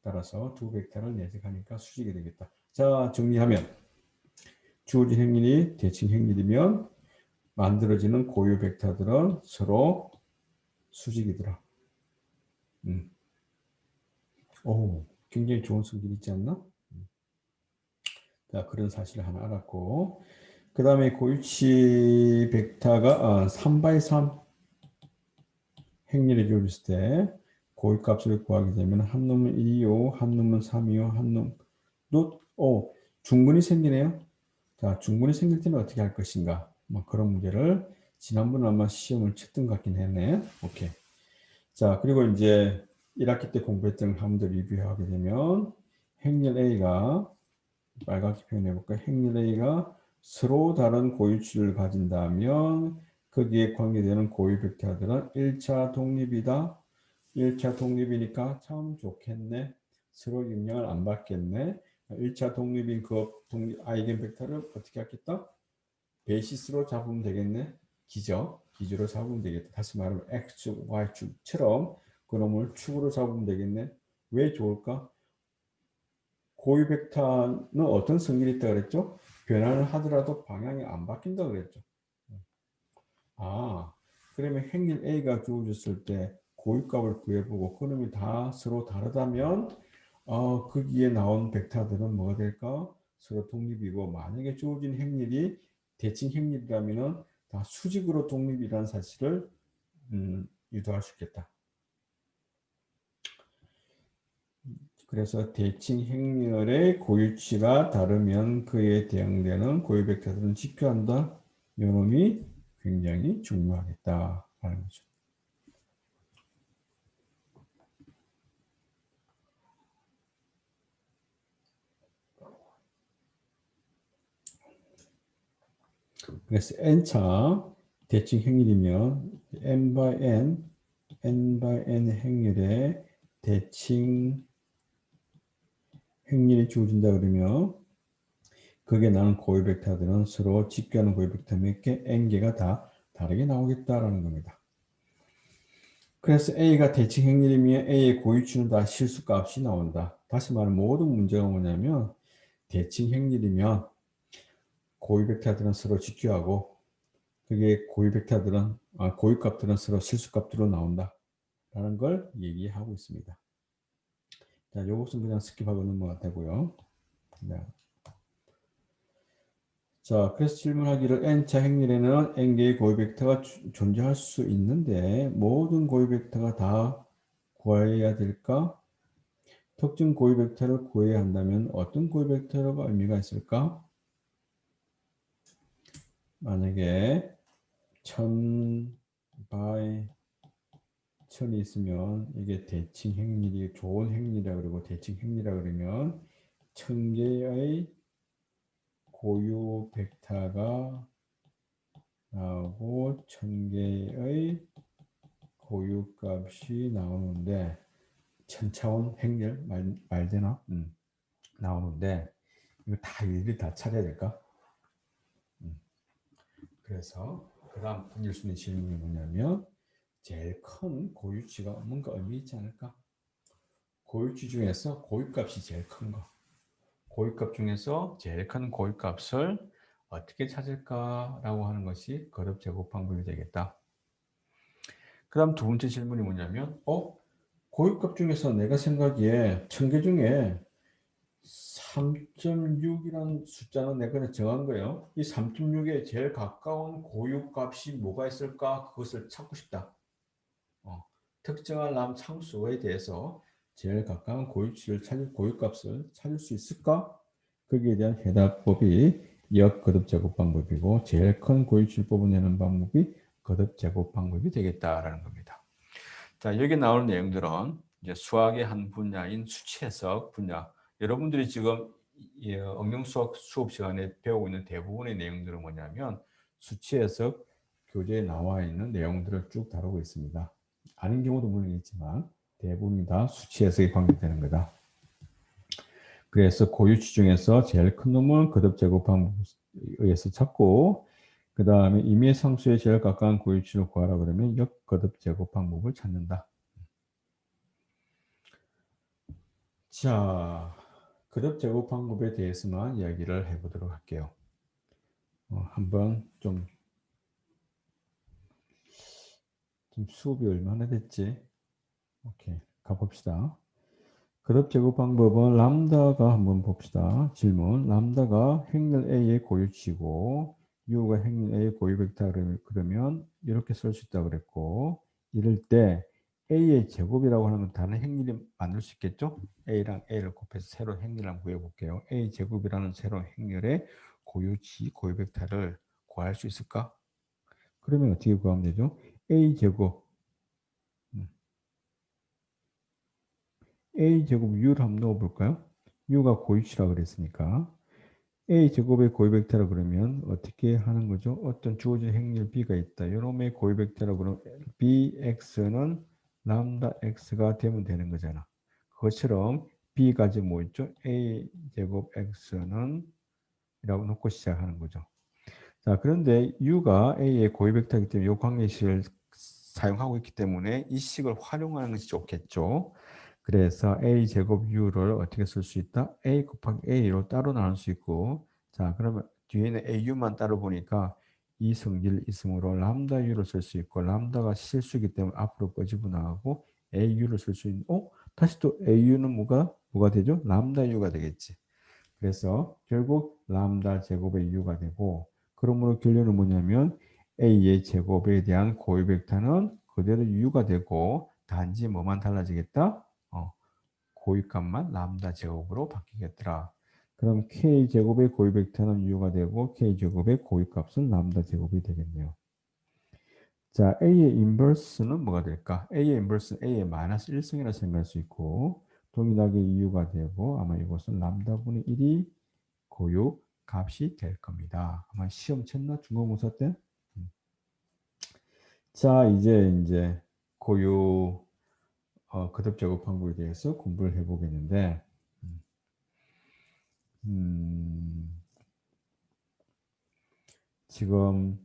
따라서 두 벡터를 내색하니까 수직이 되겠다. 자, 정리하면 주어진 행렬이 대칭 행렬이면 만들어지는 고유 벡터들은 서로 수직이더라. 오, 굉장히 좋은 성질 있지 않나? 자, 그런 사실을 하나 알았고 그 다음에 고유치 벡터가 3x3 행렬이 주어졌을 때 고유값을 구하게 되면 한 놈은 1이요, 한 놈은 3이요, 한 놈, 중근이 생기네요. 자, 중근이 생길 때는 어떻게 할 것인가? 뭐 그런 문제를 지난번에 아마 시험을 쳤던 것 같긴 했네. 오케이. 자, 그리고 이제 1학기 때 공부했던 걸 한번 더 리뷰하게 되면 행렬 A가 빨갛게 표현해 볼까요? 행렬 A가 서로 다른 고유치를 가진다면 거기에 관계되는 고유 벡터들은 1차 독립이다. 1차 독립이니까 참 좋겠네. 서로 영향을 안 받겠네. 1차 독립인 그 아이겐 벡터를 어떻게 하겠다? 베이시스로 잡으면 되겠네. 기저로 잡으면 되겠다. 다시 말하면 X축, Y축처럼 그놈을 축으로 잡으면 되겠네. 왜 좋을까? 고유 벡터는 어떤 성질이 있다 그랬죠? 변화를 하더라도 방향이 안 바뀐다 그랬죠. 그러면 행렬 A가 주어졌을 때 고유값을 구해보고 그놈이 다 서로 다르다면 거기에 나온 벡터들은 뭐가 될까? 서로 독립이고 만약에 주어진 행렬이 대칭 행렬이라면 다 수직으로 독립이라는 사실을 유도할 수 있겠다. 그래서 대칭 행렬의 고유치가 다르면 그에 대응되는 고유 벡터들은 지표한다. 이놈이 굉장히 중요하겠다라는 거죠. 그래서 n차 대칭 행렬이면 n by n 행렬의 대칭 행렬이 주어진다 그러면 그게 나는 고유 벡터들은 서로 직교하는 고유 벡터 몇 개, n개가 다 다르게 나오겠다라는 겁니다. 그래서 A가 대칭 행렬이면 A의 고유치는 다 실수값이 나온다. 다시 말하면 모든 문제가 뭐냐면 대칭 행렬이면 고유 벡터들은 서로 직교하고 그게 고유 벡터들은 고유값들은 서로 실수값으로 나온다. 라는 걸 얘기하고 있습니다. 자, 요것은 그냥 스킵하고 넘어가 되고요. 네. 자, 그래서 질문하기를 n차 행렬에는 n개의 고유 벡터가 존재할 수 있는데 모든 고유 벡터가 다 구해야 될까? 특정 고유 벡터를 구해야 한다면 어떤 고유 벡터가 의미가 있을까? 만약에 1000 by 1000이 있으면 이게 대칭 행렬이 좋은 행렬이라 그러고 대칭 행렬이라 그러면 1000개의 고유 벡터가 나오고 1000개의 고유값이 나오는데 천차원 행렬 말되나? 나오는데 이거 다 일일이 다 찾아야 될까? 그래서 그 다음 던질 수 있는 질문이 뭐냐면 제일 큰 고유치가 뭔가 의미 있지 않을까? 고유치 중에서 고유값이 제일 큰 거. 고유값 중에서 제일 큰 고유값을 어떻게 찾을까라고 하는 것이 거듭 제곱 방법이 되겠다. 그 다음 두 번째 질문이 뭐냐면 고유값 중에서 내가 생각에 1000개 중에 3.6이라는 숫자는 내가 정한 거예요. 이 3.6에 제일 가까운 고유값이 뭐가 있을까? 그것을 찾고 싶다. 특정한 참수에 대해서 제일 가까운 고유값을 찾을 수 있을까? 거기에 대한 해답법이 역거듭 제곱 방법이고 제일 큰 고유치를 뽑아내는 방법이 거듭 제곱 방법이 되겠다라는 겁니다. 자, 여기 나오는 내용들은 이제 수학의 한 분야인 수치 해석 분야. 여러분들이 지금 응용수학 수업 시간에 배우고 있는 대부분의 내용들은 뭐냐면 수치 해석 교재에 나와 있는 내용들을 쭉 다루고 있습니다. 아닌 경우도 물론 있지만 대부분이 다 수치 해석에 관계되는 거다. 그래서 고유치 중에서 제일 큰 놈은 거듭 제곱 방법에 의해서 찾고 그 다음에 임의 상수에 제일 가까운 고유치를 구하라 그러면 역거듭 제곱 방법을 찾는다. 자, 거듭 제곱 방법에 대해서만 이야기를 해보도록 할게요. 한번 좀 수업이 얼마나 됐지? 오케이, 가봅시다. 거듭 제곱 방법은 람다가 한번 봅시다. 질문. 람다가 행렬 A의 고유치고 U가 행렬 A의 고유 벡터 그러면 이렇게 쓸 수 있다고 그랬고 이럴 때 A의 제곱이라고 하는 건 다른 행렬이 만들 수 있겠죠? A랑 A를 곱해서 새로운 행렬을 한번 구해볼게요. A 제곱이라는 새로운 행렬의 고유치, 고유 벡터를 구할 수 있을까? 그러면 어떻게 구하면 되죠? A 제곱 A 제곱 U를 한번 넣어볼까요? U가 고유치라 그랬으니까 A 제곱의 고유 벡터라 그러면 어떻게 하는 거죠? 어떤 주어진 행렬 B가 있다. 이놈의 고유 벡터라 그러면 Bx는 람다 X가 되면 되는 거잖아. 그것처럼 B가 지금 뭐 있죠? A 제곱 X는 이라고 놓고 시작하는 거죠. 자, 그런데 U가 A의 고유 벡터이기 때문에 이 관계식을 사용하고 있기 때문에 이 식을 활용하는 것이 좋겠죠. 그래서 A 제곱 U를 어떻게 쓸 수 있다? A 곱하기 A로 따로 나눌 수 있고 자, 그러면 뒤에는 AU만 따로 보니까 이성질 있으므로 람다 U를 쓸 수 있고 람다가 실수이기 때문에 앞으로 끄집어 나가고 AU를 쓸 수 있는 다시 또 AU는 뭐가 되죠? 람다 U가 되겠지. 그래서 결국 람다 제곱의 U가 되고 그러므로 결론은 뭐냐면 A의 제곱에 대한 고유 벡터는 그대로 U가 되고 단지 뭐만 달라지겠다? 고유값만 람다 제곱으로 바뀌겠더라. 그럼 K제곱의 고유 벡터는 U가 되고 K제곱의 고유값은 람다 제곱이 되겠네요. 자, A의 인버스는 뭐가 될까? A의 인버스는 A의 마이너스 1승이라 생각할 수 있고 동일하게 U가 되고 아마 이것은 람다분의 1이 고유 값이 될 겁니다. 아마 시험 쳤나? 중간고사 때? 자, 이제 고유 거듭 제곱 방법에 대해서 공부를 해보겠는데 지금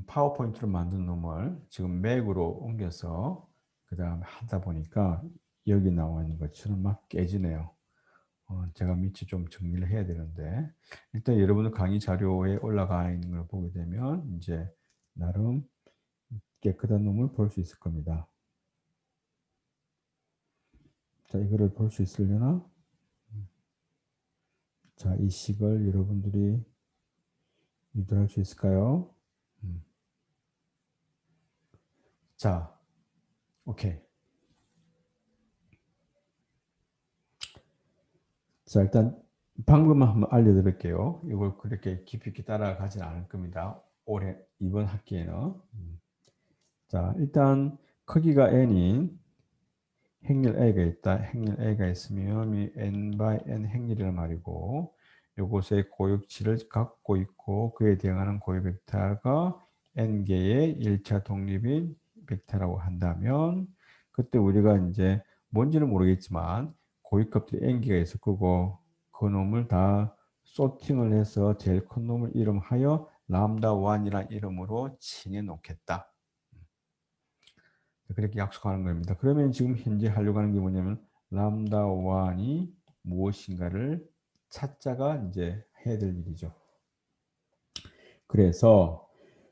파워포인트로 만든 놈을 지금 맥으로 옮겨서 그 다음에 하다 보니까 여기 나와 있는 것처럼 막 깨지네요. 제가 밑에 좀 정리를 해야 되는데 일단 여러분들 강의 자료에 올라가 있는 걸 보게 되면 이제 나름 깨끗한 놈을 볼 수 있을 겁니다. 자, 이거를 볼 수 있으려나? 자, 이 식을 여러분들이 유도할 수 있을까요? 자, 오케이. 자, 일단 방법만 한번 알려드릴게요. 이걸 그렇게 깊이 있게 따라가진 않을 겁니다. 올해 이번 학기에는. 자, 일단 크기가 n인 행렬 a가 있다. 행렬 a가 있으면 이 n by n 행렬이란 말이고, 요것의 고역치를 갖고 있고 그에 대응하는 고유 벡터가 n개의 1차 독립인 벡터라고 한다면, 그때 우리가 이제 뭔지는 모르겠지만 고유값들이 n개가 있을 거고, 그 놈을 다 소팅을 해서 제일 큰 놈을 이름하여 람다 1이라는 이름으로 칭해 놓겠다. 그렇게 약속하는 겁니다. 그러면 지금 현재 하려고 하는 게 뭐냐면 람다 1이 무엇인가를 찾자가 이제 해야 될 일이죠. 그래서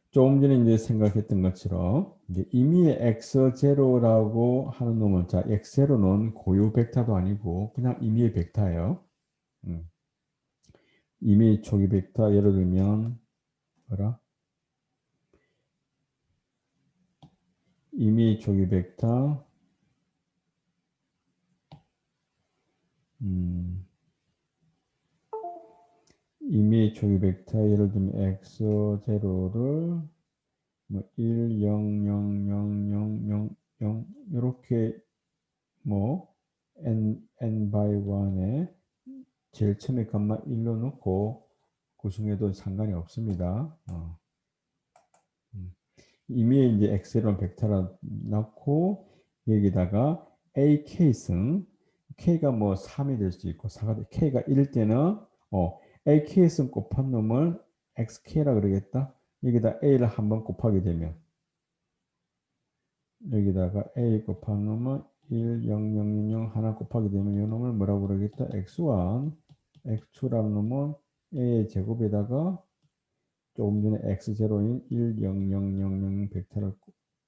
조금 전에 이제 생각했던 것처럼 이제 임의의 x0라고 하는 놈은, 자, x0는 고유 벡터도 아니고 그냥 임의의 벡터예요. 임의 초기 벡터, 예를 들면 뭐라? 임의 초기 벡터 임의 초기 벡터, 예를 들면 x0를 뭐 1, 0, 0, 0, 0, 0, 0 이렇게 뭐 n by 1에 제일 처음에 값만 1로 넣고 구성해도 상관이 없습니다. 이미 이제 엑셀은 벡터를 넣고 여기다가 a k승 k가 뭐 3이 될 수 있고 4가 k가 1일 때는 a k승 곱한 놈을 xk라 그러겠다. 여기다 a를 한번 곱하게 되면 여기다가 a 곱한 놈은 1, 0, 0, 0 하나 곱하게 되면 이 놈을 뭐라고 그러겠다. x1, x2라는 놈은 a의 제곱에다가 조금 전에 x0인 1, 0, 0, 0, 0 벡터를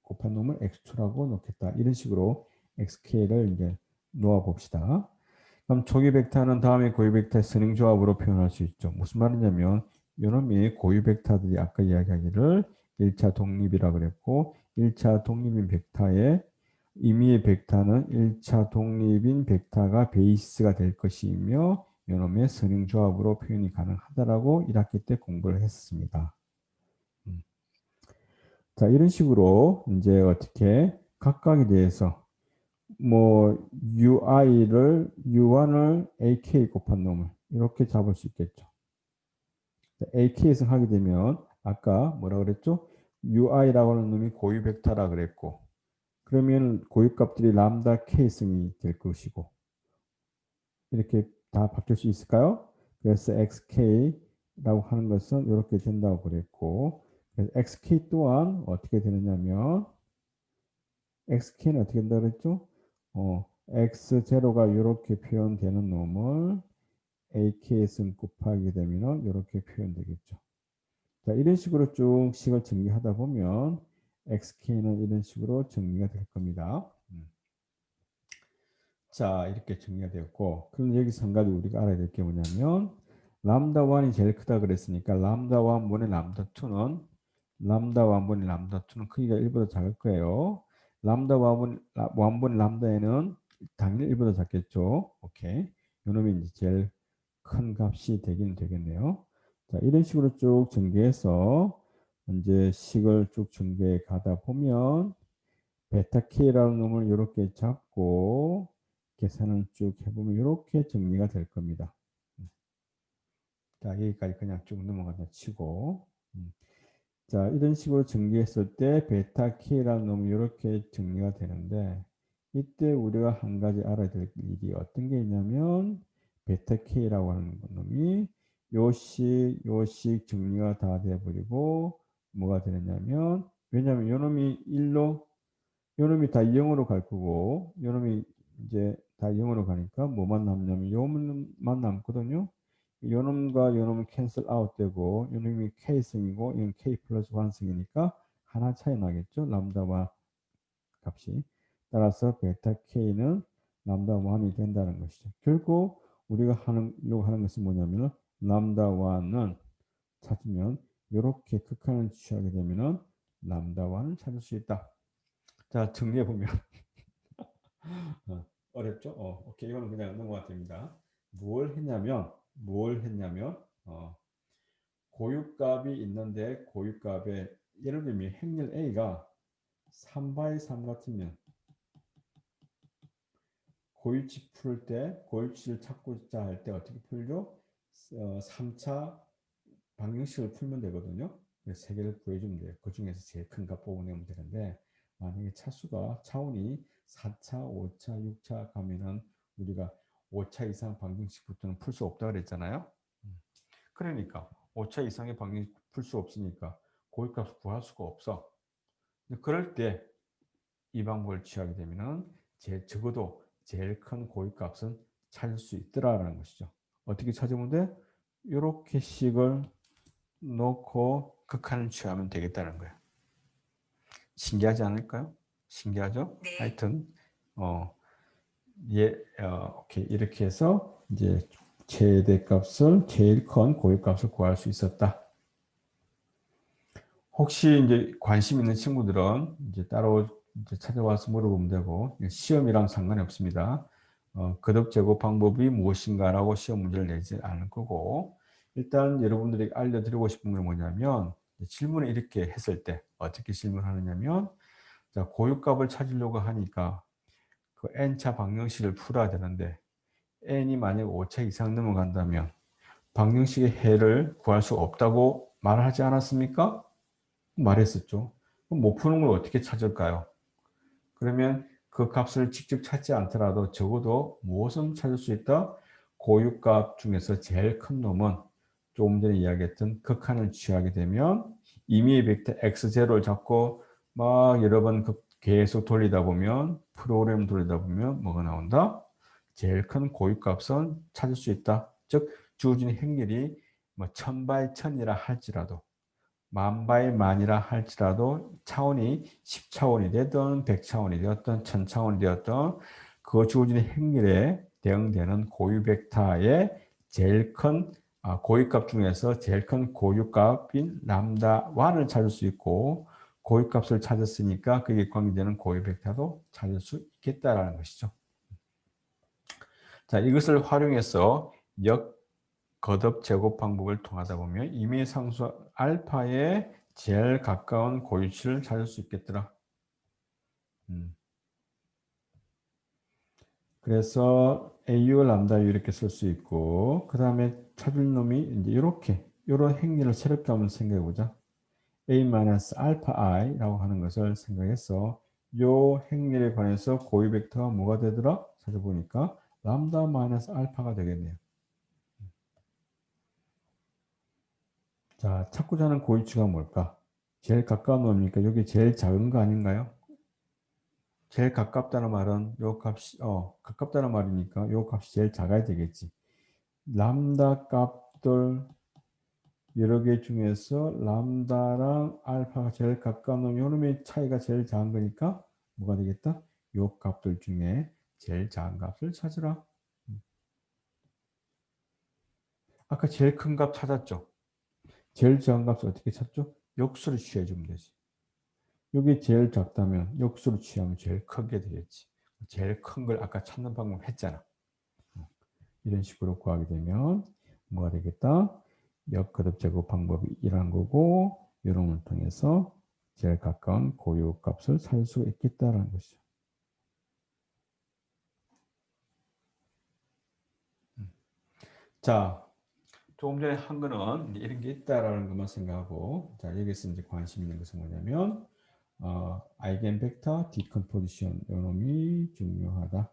곱한 놈을 x2라고 놓겠다. 이런 식으로 xk를 이제 놓아 봅시다. 그럼 초기 벡터는 다음에 고유 벡터의 선행조합으로 표현할 수 있죠. 무슨 말이냐면 이놈이 고유 벡터들이 아까 이야기하기를 1차 독립이라 그랬고 1차 독립인 벡터의 임의의 벡터는 1차 독립인 벡터가 베이스가 될 것이며 이놈의 선행조합으로 표현이 가능하다라고 1학기 때 공부를 했습니다. 자, 이런 식으로 이제 어떻게 각각에 대해서 뭐 U1을 AK 곱한 놈을 이렇게 잡을 수 있겠죠. AK에서 하게 되면 아까 뭐라 그랬죠? UI라고 하는 놈이 고유 벡터라 그랬고, 그러면 고유 값들이 람다 K승이 될 것이고, 이렇게 다 바뀔 수 있을까요? 그래서 XK라고 하는 것은 이렇게 된다고 그랬고, 그래서 XK 또한 어떻게 되느냐면 XK는 어떻게 된다고 그랬죠? X0가 이렇게 표현되는 놈을 AK에서 곱하게 되면 이렇게 표현되겠죠. 자, 이런 식으로 쭉 식을 정리하다 보면 XK는 이런 식으로 정리가 될 겁니다. 자, 이렇게 정리가 되었고, 그럼 여기서 한 가지 우리가 알아야 될 게 뭐냐면 람다 1이 제일 크다 그랬으니까 람다 1분의 람다 2는 람다 1분의 람다 2는 크기가 1보다 작을 거예요. 람다 1분의 람다에는 당연히 1보다 작겠죠. 오케이. 요놈이 이제 제일 큰 값이 되긴 되겠네요. 자, 이런 식으로 쭉 전개해서 이제 식을 쭉 전개해 가다 보면 베타 K라는 놈을 이렇게 잡고 계산을 쭉 해보면 이렇게 정리가 될 겁니다. 자, 여기까지 그냥 쭉 넘어가다 치고. 자, 이런 식으로 정리했을 때 베타 K라는 놈이 이렇게 정리가 되는데, 이때 우리가 한 가지 알아야 될 일이 어떤 게 있냐면 베타 K라고 하는 놈이 요식 정리가 다 돼버리고 뭐가 되느냐면, 왜냐하면 요놈이 1로 요놈이 다 0으로 갈 거고 요놈이 이제 다 0으로 가니까 뭐만 남냐면 요놈만 남거든요. 요놈과 요놈은 캔슬 아웃 되고 요놈이 K승이고 이건 K 플러스 1승이니까 하나 차이 나겠죠. 람다와 값이. 따라서 베타 K는 람다 1이 된다는 것이죠. 결국 우리가 하려고 하는 것은 뭐냐면 람다 1은 찾으면 이렇게 극한을 취하게 되면은 람다 1을 찾을 수 있다. 자, 정리해 보면 어렵죠? 오케이. 이거는 그냥 넘어가 됩니다. 뭘 했냐면 고유값이 있는데 고유값에 예를 들면 행렬 A가 3by 3 같으면 고유치 풀 때 고유치를 찾고자 할 때 어떻게 풀죠? 3차 방정식을 풀면 되거든요. 그래서 세 개를 구해주면 돼요. 그 중에서 제일 큰 값 뽑아내면 되는데 만약에 차수가 차원이 4차, 5차, 6차 가면은 우리가 5차 이상 방정식부터는 풀 수 없다 그랬잖아요. 그러니까 5차 이상의 방정식 풀 수 없으니까 고유값을 구할 수가 없어. 그럴 때 이 방법을 취하게 되면은 적어도 제일 큰 고유값은 찾을 수 있더라라는 것이죠. 어떻게 찾으면 돼? 이렇게 식을 놓고 극한을 취하면 되겠다는 거예요. 신기하지 않을까요? 신기하죠? 네. 하여튼 오케이. 이렇게 해서 이제 최대값을 제일 큰 고유값을 구할 수 있었다. 혹시 이제 관심 있는 친구들은 이제 따로 이제 찾아와서 물어보면 되고 시험이랑 상관이 없습니다. 거듭 제곱 방법이 무엇인가라고 시험 문제를 내지 않을 거고 일단 여러분들이 알려드리고 싶은 건 뭐냐면 질문을 이렇게 했을 때 어떻게 질문하느냐면 자, 고유값을 찾으려고 하니까 그 n차 방정식을 풀어야 되는데 n이 만약 5차 이상 넘어간다면 방정식의 해를 구할 수 없다고 말하지 않았습니까? 말했었죠. 그럼 못 푸는 걸 어떻게 찾을까요? 그러면 그 값을 직접 찾지 않더라도 적어도 무엇은 찾을 수 있다? 고유값 중에서 제일 큰 놈은 조금 전에 이야기했던 극한을 취하게 되면 임의의 벡터 x0를 잡고 막 여러 번 계속 돌리다 보면 프로그램 돌리다 보면 뭐가 나온다? 제일 큰 고유값은 찾을 수 있다. 즉 주어진 행렬이 뭐 1000바이1000이라 할지라도 만바의 만이라 할지라도 차원이 10차원이 되든 100차원이 되었든 1000차원이 되었든 그 주어진 행렬에 대응되는 고유 벡터의 제일 큰 고유값 중에서 제일 큰 고유값인 람다 1을 찾을 수 있고 고유값을 찾았으니까 그게 관계되는 고유 벡터도 찾을 수 있겠다라는 것이죠. 자, 이것을 활용해서 거듭 제곱 방법을 통하다 보면 임의 상수 알파에 제일 가까운 고유치를 찾을 수 있겠더라. 그래서 AU, 람다 U 이렇게 쓸 수 있고 그 다음에 찾을 놈이 이제 이렇게 이런 행렬을 새롭게 한번 생각해 보자. A-알파 i라고 하는 것을 생각해서 요 행렬에 관해서 고유 벡터가 뭐가 되더라? 찾아보니까 람다 마이너스 알파가 되겠네요. 자, 찾고자 하는 고유치가 뭘까? 제일 가까운 놈이니까 여기 제일 작은 거 아닌가요? 제일 가깝다는 말은 요 값이 가깝다는 말이니까 요 값이 제일 작아야 되겠지. 람다 값들 여러 개 중에서 람다랑 알파가 제일 가까운 놈, 요 놈의 차이가 제일 작은 거니까 뭐가 되겠다? 요 값들 중에 제일 작은 값을 찾으라. 아까 제일 큰 값 찾았죠? 제일 작은 값을 어떻게 찾죠? 역수를 취해주면 되지. 여기 제일 작다면 역수로 취하면 제일 크게 되겠지. 제일 큰 걸 아까 찾는 방법 했잖아. 이런 식으로 구하게 되면 뭐가 되겠다? 역거듭 제곱 방법이 이란 거고 이런 걸 통해서 제일 가까운 고유 값을 찾을 수 있겠다라는 것이죠. 자, 조금 전에 한 거는 이런 게 있다라는 것만 생각하고 자, 여기서 이제 관심 있는 것은 뭐냐면 아이겐 벡터 디컴포지션 이놈이 중요하다.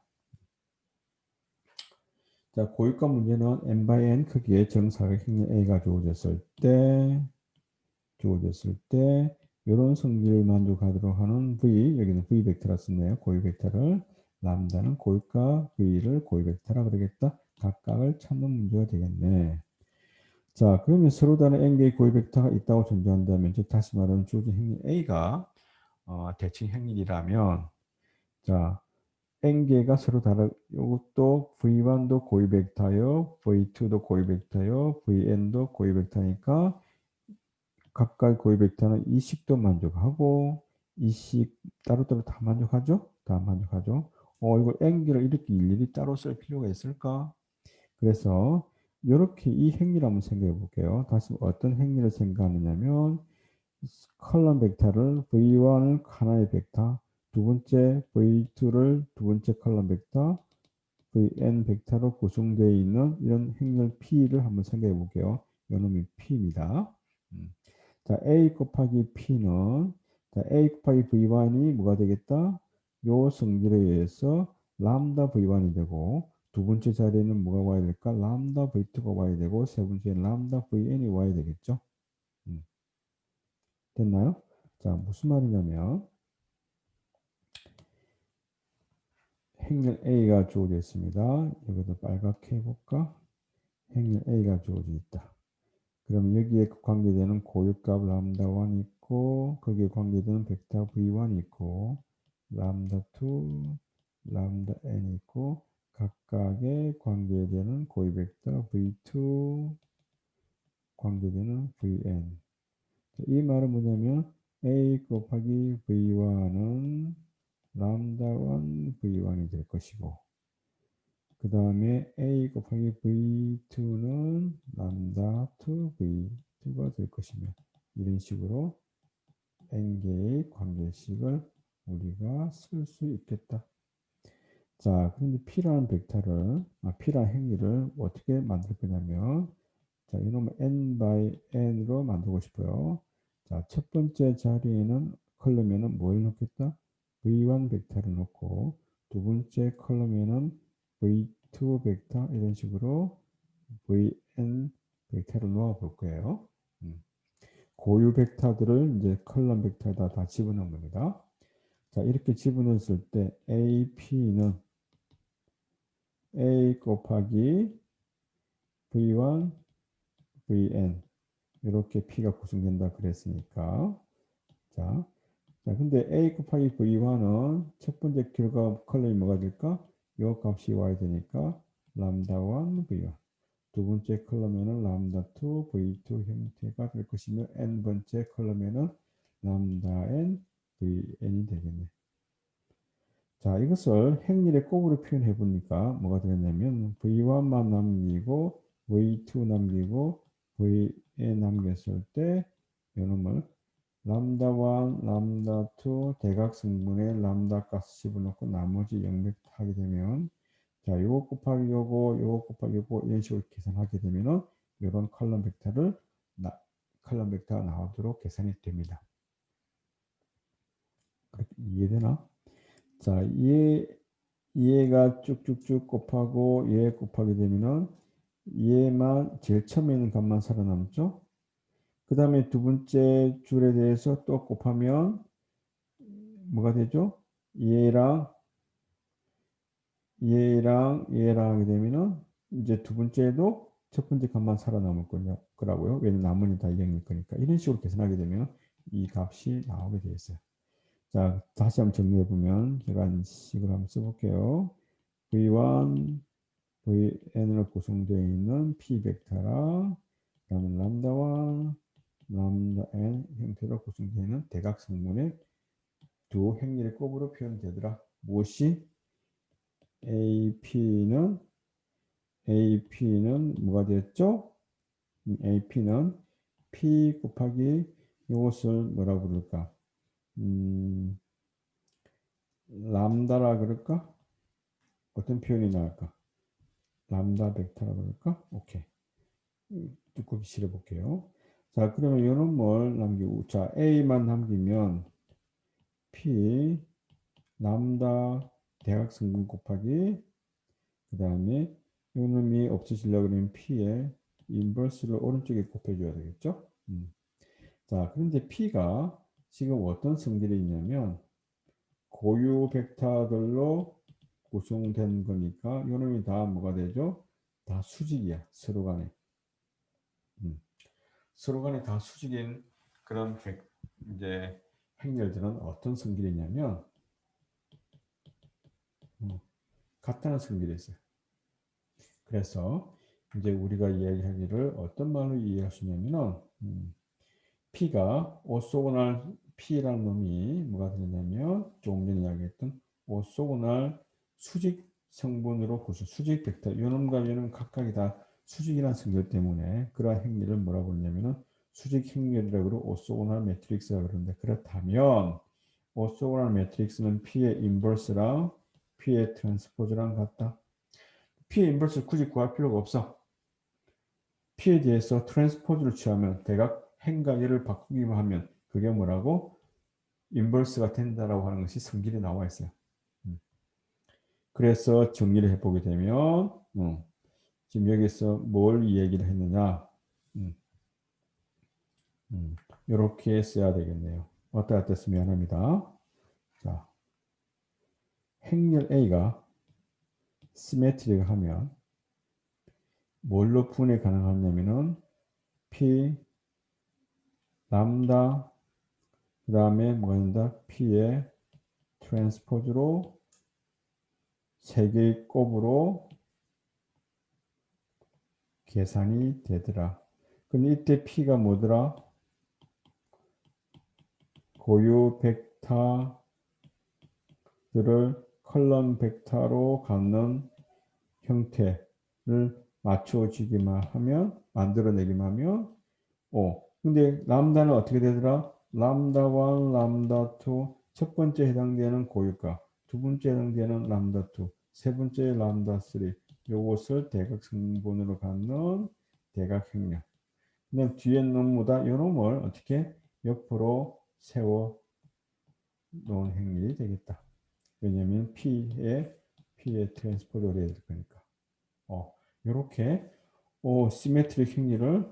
자, 고유값 문제는 n by n 크기의 정사각 행렬 A가 주어졌을 때 이런 성질을 만족하도록 하는 V, 여기는 V 벡터라 썼네요. 고유 벡터를 람다는 고유값 V를 고유 벡터라 그러겠다. 각각을 찾는 문제가 되겠네. 자, 그러면 서로 다른 n개의 고유 벡터가 있다고 전제한다면 즉 다시 말하면 주어진 행렬 A가 대칭 행렬이라면 자, n개가 서로 다르 요것도 v1도 고유 벡터요. v2도 고유 벡터요. vn도 고유 벡터니까 각각 고유 벡터는 이 식도 만족하고 이 식 따로따로 다 만족하죠? 다 만족하죠. 이거 n개를 이렇게 일일이 따로 쓸 필요가 있을까? 그래서 요렇게 이 행위를 한번 생각해 볼게요. 다시 어떤 행위를 생각하느냐면 컬럼 벡터를 v1을 하나의 벡터, 두 번째 v2를 두 번째 컬럼 벡터, vn 벡터로 구성되어 있는 이런 행렬 P를 한번 생각해 볼게요. 요놈이 P입니다. 자, A 곱하기 P는 자, A 곱하기 V1이 뭐가 되겠다? 요 성질에 의해서 람다 V1이 되고 두 번째 자리에는 뭐가 와야 될까? 람다 V2가 와야 되고 세 번째는 람다 VN이 와야 되겠죠? 음, 됐나요? 자, 무슨 말이냐면 행렬 A가 주어져 있습니다. 이것도 빨갛게 해볼까? 행렬 A가 주어져 있다. 그럼 여기에 관계되는 고유값 람다1 있고 거기에 관계되는 벡터 v1 있고 람다2, 람다_n 있고 각각의 관계되는 고유 벡터 v2 관계되는 vn. 이 말은 뭐냐면 a 곱하기 v1은 람다1 v1이 될 것이고 그 다음에 a 곱하기 v2는 람다2 v2가 될 것이며 이런 식으로 n개의 관계식을 우리가 쓸 수 있겠다. 자, 그런데 P라는 벡터를, P라는 행위를 어떻게 만들 거냐면 자, 이놈을 n by n으로 만들고 싶어요. 자, 첫 번째 자리에는 컬럼에는 뭘 넣겠다? v1 벡터를 넣고 두 번째 컬럼에는 v2 벡터 이런 식으로 vn 벡터를 놓아 볼 거예요. 고유 벡터들을 이제 컬럼 벡터에다 다 집어넣은 겁니다. 자, 이렇게 집어넣었을 때 AP는 A 곱하기 V1, VN 이렇게 P가 구성된다 그랬으니까 자, 근데 A 곱하기 V1은 첫 번째 결과 컬럼이 뭐가 될까? 요 값이 와야 되니까 람다1 V1 두 번째 컬럼에는 람다2 V2 형태가 될 것이며 n번째 컬럼에는 람다_n VN이 되겠네. 자, 이것을 행렬의 곱으로 표현해 보니까 뭐가 되겠냐면 V1만 남기고 V2 남기고 VN 남겼을 때 이놈을 람다1, 람다2 대각성분의 람다 값을 집어넣고 나머지 영백하게 되면 자, 요거 곱하기 요거 곱하기 요거 이런 식으로 계산하게 되면은 이런 컬럼 벡터가 나오도록 계산이 됩니다. 그렇게 이해되나? 자, 얘가 쭉쭉쭉 곱하고 얘 곱하게 되면은 얘만 제일 처음에 있는 값만 살아남죠. 그 다음에 두 번째 줄에 대해서 또 곱하면 뭐가 되죠? 얘랑 얘랑 하게 되면은 이제 두 번째도 첫 번째 값만 살아남을 거라고요. 왜냐면 나머지는 다 0일 거니까. 이런 식으로 계산하게 되면 이 값이 나오게 되어 있어요. 자, 다시 한번 정리해 보면 제가 식으로 한번 써볼게요. V1, Vn으로 구성되어 있는 P 벡터랑 그다음에 람다1, 람다_n 형태로 구성되어 있는 대각성문의 두 행렬의 곱으로 표현되더라. 무엇이? AP는 뭐가 되었죠? AP는 P 곱하기 이것을 뭐라 부를까? 람다라 그럴까? 어떤 표현이 나을까? 람다 벡터라 그럴까? 오케이. 두껍이 실어 볼게요. 자, 그러면 이런 뭘 남기고, 자, A만 남기면 P 람다 대각성분 곱하기 그 다음에 이놈이 없어지려고 그러면 P의 인버스를 오른쪽에 곱해줘야 되겠죠? 자, 그런데 P가 지금 어떤 성질이 있냐면 고유 벡터들로 구성된 거니까 이놈이 다 뭐가 되죠? 다 수직이야, 서로 간에. 서로 간에 다 수직인 그런 이제 행렬들은 어떤 성질이냐면 같다는 성질이 있어요. 그래서 이제 우리가 이야기하기를 어떤 말로 이해할 수 있냐면은 P가 오소고날 P라는 놈이 뭐가 되냐면 조금 전에 이야기했던 오소고날 수직 성분으로 구성, 수직 벡터, 요놈과 요놈 각각이 다 수직이라는 성질 때문에 그러한 행렬을 뭐라고 그러냐면은 수직 행렬이라고 그러고 오소고날 매트릭스라고 그러는데, 그렇다면 오소고날 매트릭스는 P의 인버스랑 P의 트랜스포즈랑 같다. P의 인버스를 굳이 구할 필요가 없어. P에 대해서 트랜스포즈를 취하면 대각 행과 얘를 바꾸기만 하면 그게 뭐라고? 인버스가 된다라고 하는 것이 성질이 나와 있어요. 그래서 정리를 해보게 되면 지금 여기서 뭘 얘기를 했느냐, 이렇게 써야 되겠네요. 왔다 갔다 쓰면 합니다. 자, 행렬 A가 시메트리가 하면 뭘로 분해 가능하냐면은 P 람다 그 다음에 뭐가 된다? P의 트랜스포즈로 세 개의 곱으로 계산이 되더라. 근데 이때 P가 뭐더라? 고유 벡터들을 컬럼 벡터로 갖는 형태를 맞춰주기만 하면, 만들어내기만 하면, 근데 람다는 어떻게 되더라? 람다 1, 람다 2, 첫 번째 해당되는 고유값, 두 번째 해당되는 람다 2, 세 번째 람다 3, 요것을 대각 성분으로 갖는 대각 행렬. 그다음 뒤에 놈보다 요 놈을 어떻게 옆으로 세워 놓은 행렬이 되겠다. 왜냐면 P의 트랜스포즈가 돼야 될 거니까. 요렇게 시메트릭 행렬을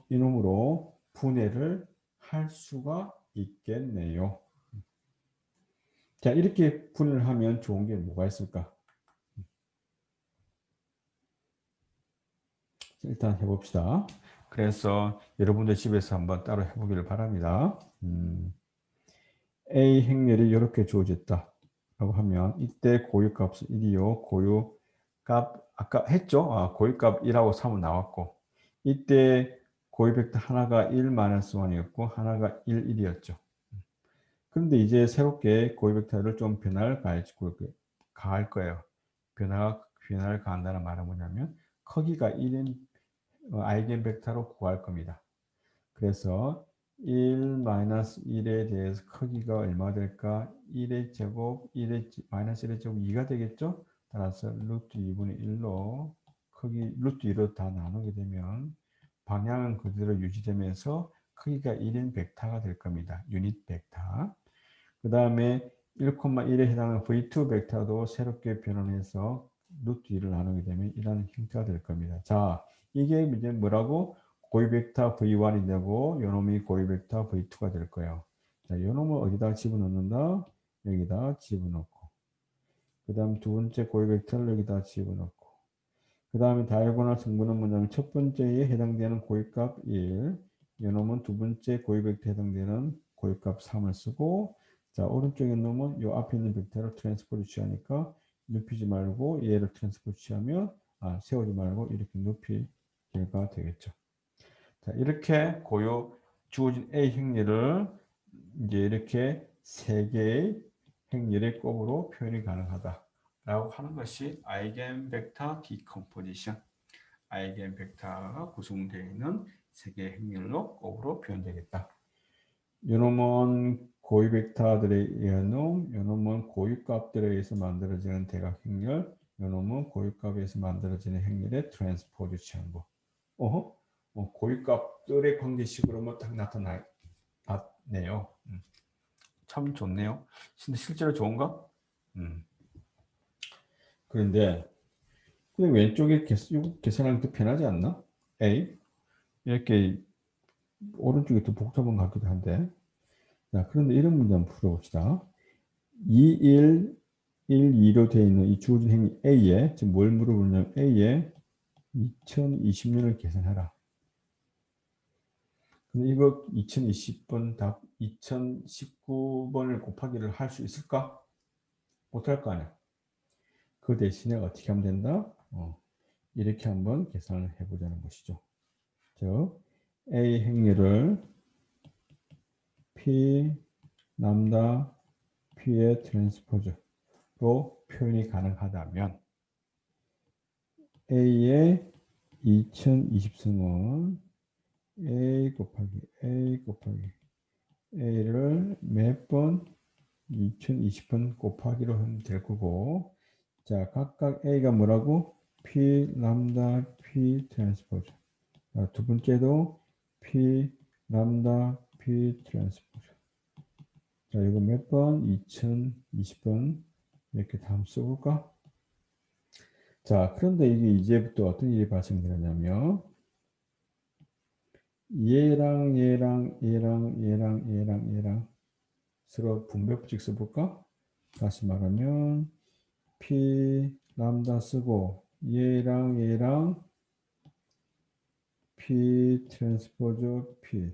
이놈으로 분해를 할 수가 있겠네요. 자, 이렇게 분해를 하면 좋은 게 뭐가 있을까? 일단 해봅시다. 그래서 여러분들 집에서 한번 따로 해보기를 바랍니다. A 행렬이 이렇게 주어졌다 라고 하면 이때 고유값은 1이요. 고유값 아까 했죠. 고유값 1하고 3은 나왔고, 이때 고유 벡터 하나가 1 마이너스 1이었고 하나가 1, 1이었죠. 그런데 이제 새롭게 고유 벡터를 좀 변화를 가할 거예요. 변화를 가한다는 말은 뭐냐면 크기가 1인 아이겐 벡터로 구할 겁니다. 그래서 1-1에 대해서 크기가 얼마 될까? 1의 제곱, 마이너스 1의 제곱 2가 되겠죠? 따라서 루트 2분의 1로 크기 루트 2로 다 나누게 되면 방향은 그대로 유지되면서 크기가 1인 벡터가 될 겁니다. 유닛 벡터. 그 다음에 1,1에 해당하는 V2 벡터도 새롭게 변환해서 루트 2를 나누게 되면 이런 형태가 될 겁니다. 자, 이게 이제 뭐라고? 고유 벡터 V1이 되고 요놈이 고유 벡터 V2가 될 거예요. 자, 요놈을 어디다 집어넣는다? 여기다 집어넣고, 그 다음 두 번째 고유 벡터를 여기다 집어넣고, 그 다음에 다이아고널 성분은 뭐냐면 첫 번째에 해당되는 고유값 1, 요놈은 두 번째 고유 벡터에 해당되는 고유값 3을 쓰고, 자, 오른쪽에 놈은 요 앞에 있는 벡터를 트랜스포즈 취하니까 눕히지 말고 얘를 트랜스포즈 취하면 세우지 말고 이렇게 눕히기가 되겠죠. 자, 이렇게 주어진 A 행렬을 이제 이렇게 세 개의 행렬의 곱으로 표현이 가능하다라고 하는 것이 아이겐 벡터 디컴포지션. 아이겐 벡터가 구성되어 있는 세 개의 행렬로 곱으로 표현되겠다. 요놈은 고유 벡터들에 의한 놈, 요놈은 고유값들에 의해서 만들어지는 대각 행렬, 요놈은 고유값에서 만들어지는 행렬의 트랜스포즈 취한 거. 고유값들의 관계식으로 딱 나타나네요. 참 좋네요. 근데 실제로 좋은가? 그런데 그냥 왼쪽에 계산하기 더 편하지 않나? A 이렇게 오른쪽이 더 복잡한 것 같기도 한데. 자, 그런데 이런 문제 한번 풀어봅시다. 2, 1, 1, 2로 되어 있는 이 주어진 행위 A에 지금 뭘 물어보냐면 A에 2020년을 계산하라. 근데 이거 2020번 답 2019번을 곱하기를 할 수 있을까? 못할 거 아니야. 그 대신에 어떻게 하면 된다? 이렇게 한번 계산을 해보자는 것이죠. 즉 A 행렬을 P 람다 P의 트랜스포즈로 표현이 가능하다면 A의 2020승은 A 곱하기 A를 몇 번? 2020번 곱하기로 하면 될 거고, 자, 각각 A가 뭐라고? P 람다 P 트랜스포즈. 두 번째도 P 람다 P 트랜스포즈. 자, 이거 몇 번? 2020번. 이렇게 다 한번 써볼까? 자, 그런데 이게 이제부터 어떤 일이 발생되냐면, 얘랑 서로 분배법칙 써볼까? 다시 말하면, P 람다 쓰고, 얘랑 P 트랜스포즈 P.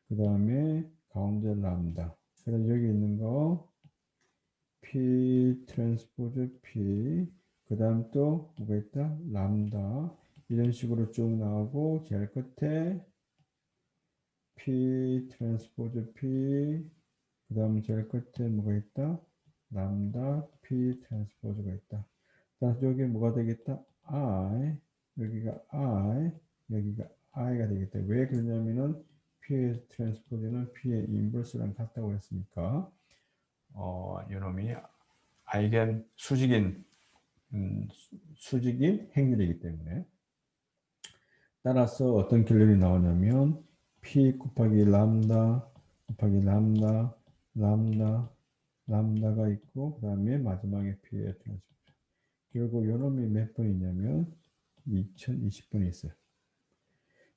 그 다음에 가운데 람다. 그래서 여기 있는 거, P 트랜스포즈 P. 그 다음 또 뭐가 있다? 람다. 이런 식으로 쭉 나오고, 제일 끝에 P 트랜스포즈 P. 그 다음 제일 끝에 뭐가 있다? 람다 P 트랜스포즈가 있다. 자, 여기 뭐가 되겠다? I. 여기가 I가 되겠다. 왜 그러냐면은 P의 트랜스포즈는 P의 인버스랑 같다고 했으니까, 이놈이 아이겐 수직인 행렬이기 때문에. 따라서 어떤 결론이 나오냐면 P 곱하기 람다 곱하기 람다가 있고, 그 다음에 마지막에 P의 트랜스포즈. 결국 요놈이 몇 번이냐면 2020번이 있어요.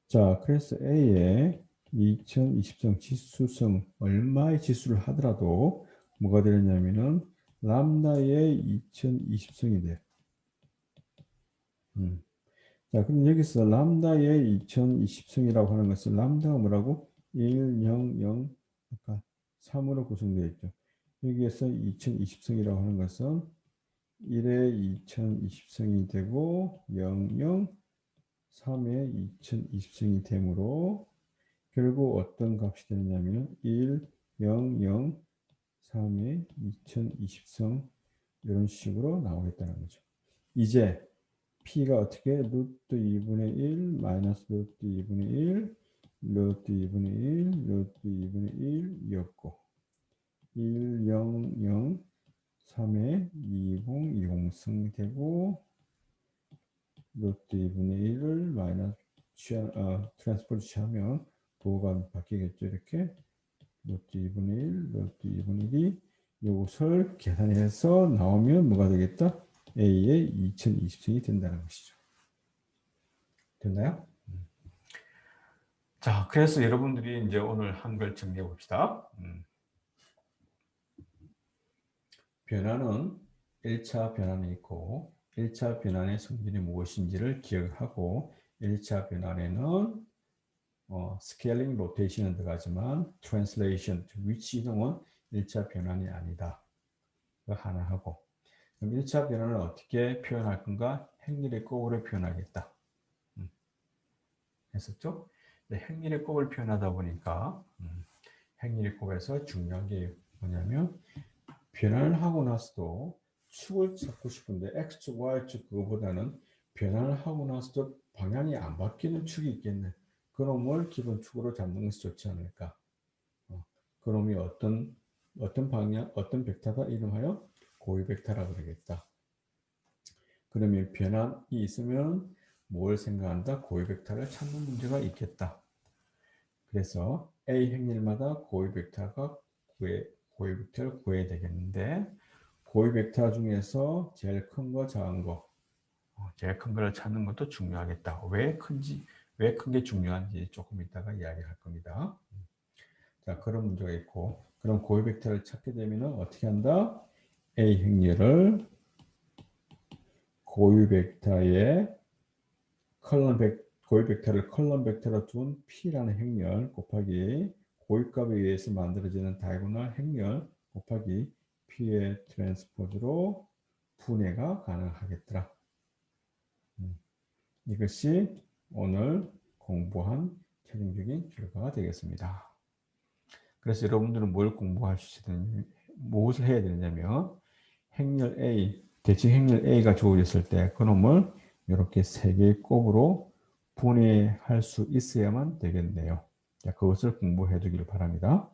자, 그래서 A의 2020성 지수성 얼마의 지수를 하더라도 뭐가 되느냐면은 람다의 2020성이 돼. 자, 그럼 여기서 람다의 2020성이라고 하는 것은 람다가 뭐라고? 1, 0, 0, 아까 3으로 구성되어 있죠. 여기에서 2020성이라고 하는 것은 1의 2020성이 되고 0, 0, 3의 2020성이 되므로 결국 어떤 값이 되느냐면 1, 0, 0, 3의 2020성 이런 식으로 나오겠다는 거죠. 이제 P가 어떻게 루트 2분의 1 마이너스 루트 2분의 1 루트 2분의 1 루트 2분의 1이었고 1, 0, 0, 3의 20, 20승 되고 루트 2분의 1을 마이너스 트랜스포즈 취하면 부호가 바뀌겠죠. 이렇게 루트 2분의 1 루트 2분의 1이 이것을 계산해서 나오면 뭐가 되겠다? A의 2020승이 된다는 것이죠. 됐나요? 자, 그래서 여러분들이 이제 오늘 한글 정리해 봅시다. 변화는 1차 변환이 있고 1차 변환의 성질이 무엇인지를 기억하고 1차 변환에는 스케일링, 로테이션은 들어가지만 트랜슬레이션, 위치 이동은 1차 변환이 아니다. 그 하나 하고 그럼 1차 변환을 어떻게 표현할 건가? 행렬의 곱으로 표현하겠다. 했었죠? 행렬의 곱을 표현하다 보니까 행렬의 곱에서 중요한 게 뭐냐면 변환을 하고 나서도 축을 찾고 싶은데 X축, Y축 그거보다는 변환을 하고 나서도 방향이 안 바뀌는 축이 있겠네. 그놈을 기본축으로 잡는 것이 좋지 않을까. 그놈이 어떤 방향, 어떤 벡터다 이름하여 고유 벡터라고 그러겠다. 그러면 변환이 있으면 뭘 생각한다? 고유 벡터를 찾는 문제가 있겠다. 그래서 A 행렬마다 고유 벡터를 구해야 되겠는데 고유 벡터 중에서 제일 큰 거, 작은 거, 제일 큰 거를 찾는 것도 중요하겠다. 왜 큰 게 중요한지 조금 이따가 이야기할 겁니다. 자, 그런 문제가 있고, 그럼 고유 벡터를 찾게 되면 어떻게 한다? A 행렬을 고유 벡터의 고유 벡터를 컬럼 벡터로 둔 P라는 행렬 곱하기 고유값에 의해서 만들어지는 다이고널 행렬 곱하기 P의 트랜스포즈로 분해가 가능하겠더라. 이것이 오늘 공부한 최종적인 결과가 되겠습니다. 그래서 여러분들은 뭘 공부할 수 있는, 무엇을 해야 되냐면 행렬 A, 대칭 행렬 A가 주어졌을 때 그놈을 이렇게 세 개의 곱으로 분해할 수 있어야만 되겠네요. 자, 그것을 공부해 주길 바랍니다.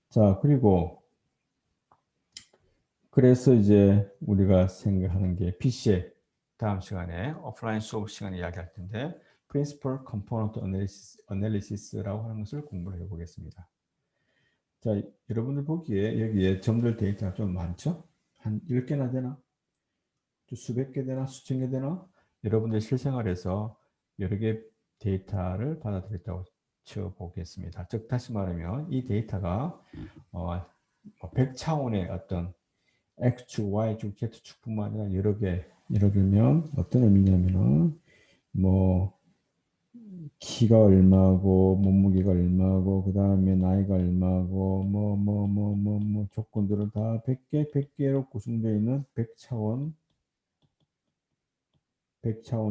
자, 그리고 그래서 이제 우리가 생각하는 게 PCA, 다음 시간에 오프라인 수업 시간에 이야기할 텐데 Principal Component Analysis라고 하는 것을 공부를 해보겠습니다. 자, 여러분들 보기에 여기에 점들 데이터가 좀 많죠? 한 10개나 되나? 수백 개 되나? 수천 개 되나? 여러분들 실생활에서 여러 개 데이터를 받아들였다고 쳐보겠습니다. 즉, 다시 말하면 이 데이터가 100차원의 어떤 X축, Y축, Z축뿐만 아니라 여러 개, 예를 들면 어떤 의미냐면은 뭐 키가 얼마고 몸무게가 얼마고 그 다음에 나이가 얼마고 뭐 조건들은 다 100개로 구성되어 있는 100차원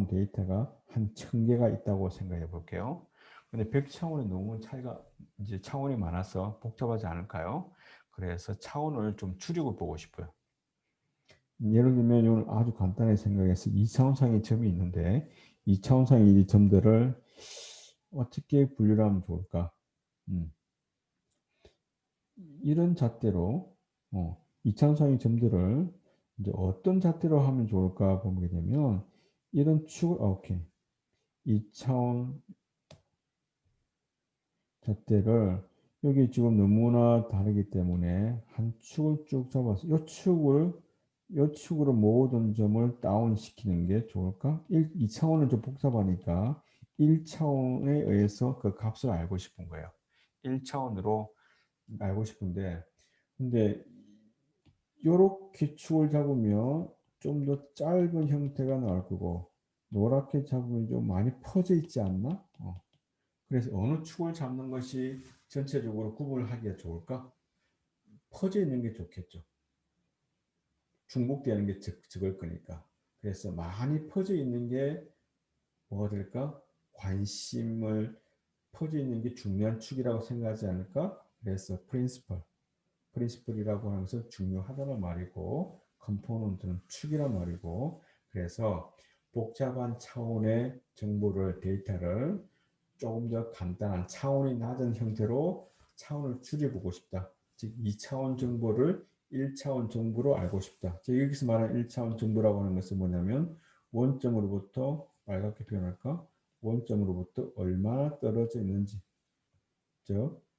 데이터가 한 1000개가 있다고 생각해 볼게요. 근데 100차원이 너무 차이가 이제 차원이 많아서 복잡하지 않을까요? 그래서 차원을 좀 줄이고 보고 싶어요. 예를 들면 오늘 아주 간단하게 생각해서 2차원상의 점이 있는데 2차원상의 이 점들을 어떻게 분류를 하면 좋을까? 이런 잣대로 2차원상의 점들을 이제 어떤 잣대로 하면 좋을까 보게 되면 이런 축을 오케이 2차원 잣대를 여기 지금 너무나 다르기 때문에 한 축을 쭉 잡아서 이 축으로 모든 점을 다운시키는 게 좋을까? 2차원은 좀 복잡하니까 1차원에 의해서 그 값을 알고 싶은 거예요. 1차원으로 알고 싶은데 근데 요렇게 축을 잡으면 좀 더 짧은 형태가 나올 거고 노랗게 잡으면 좀 많이 퍼져 있지 않나? 그래서 어느 축을 잡는 것이 전체적으로 구분을 하기가 좋을까? 퍼져 있는 게 좋겠죠. 중복되는 게 적을 거니까. 그래서 많이 퍼져 있는 게 뭐가 될까? 관심을 퍼져 있는 게 중요한 축이라고 생각하지 않을까? 그래서 프린시플이라고 하는 것은 중요하다는 말이고 컴포넌트는 축이란 말이고 그래서 복잡한 차원의 정보를 데이터를 조금 더 간단한 차원이 낮은 형태로 차원을 줄여보고 싶다. 즉 2차원 정보를 1차원 정보로 알고 싶다. 즉 여기서 말하는 1차원 정보라고 하는 것은 뭐냐면 원점으로부터 빨갛게 표현할까? 원점으로부터 얼마나 떨어져 있는지 즉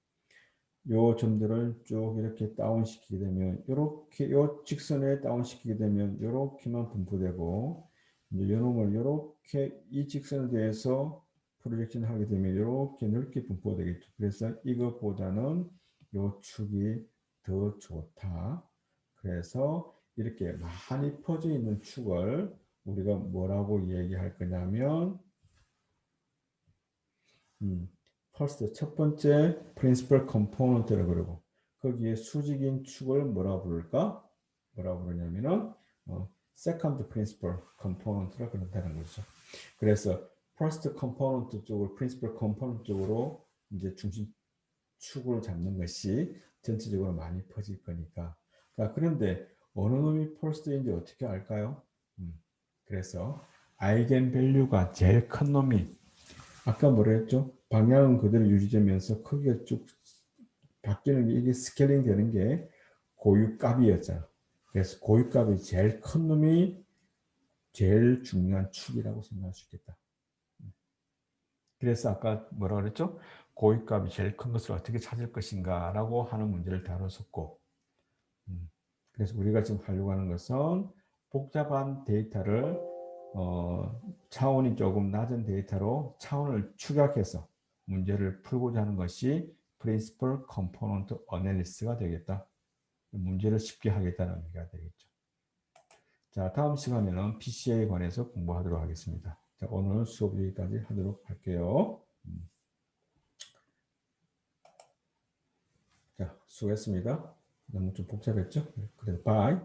요 점들을 쭉 이렇게 다운시키게 되면 이렇게 요 직선에 다운시키게 되면 이렇게만 분포되고 이제 요 놈을 이렇게 이 직선에 대해서 프로젝션 하게 되면 이렇게 넓게 분포되겠죠. 그래서 이것보다는 요 축이 더 좋다. 그래서 이렇게 많이 퍼져 있는 축을 우리가 뭐라고 얘기할 거냐면 first 첫 번째 principal component라고 그러고 거기에 수직인 축을 뭐라고 부를까? 뭐라고 부르냐면은 second principal component라 그런다는 거죠. 그래서 first component 쪽으로 principal component 쪽으로 이제 중심 축을 잡는 것이 전체적으로 많이 퍼질 거니까. 자, 그런데 어느 놈이 first인지 어떻게 알까요? 그래서 아이겐 밸류가 제일 큰 놈이 아까 뭐라 했죠? 방향은 그대로 유지되면서 크기가 쭉 바뀌는 게 이게 스케일링 되는 게 고유값이었잖아. 그래서 고유값이 제일 큰 놈이 제일 중요한 축이라고 생각할 수 있겠다. 그래서 아까 뭐라 그랬죠? 고유값이 제일 큰 것을 어떻게 찾을 것인가 라고 하는 문제를 다뤘었고 그래서 우리가 지금 하려고 하는 것은 복잡한 데이터를 차원이 조금 낮은 데이터로 차원을 축약해서 문제를 풀고자 하는 것이 Principal Component Analysis가 되겠다. 문제를 쉽게 하겠다는 의미가 되겠죠. 자, 다음 시간에는 PCA에 관해서 공부하도록 하겠습니다. 자, 오늘 수업 여기까지 하도록 할게요. 자, 수고했습니다. 너무 좀 복잡했죠? 그래서 by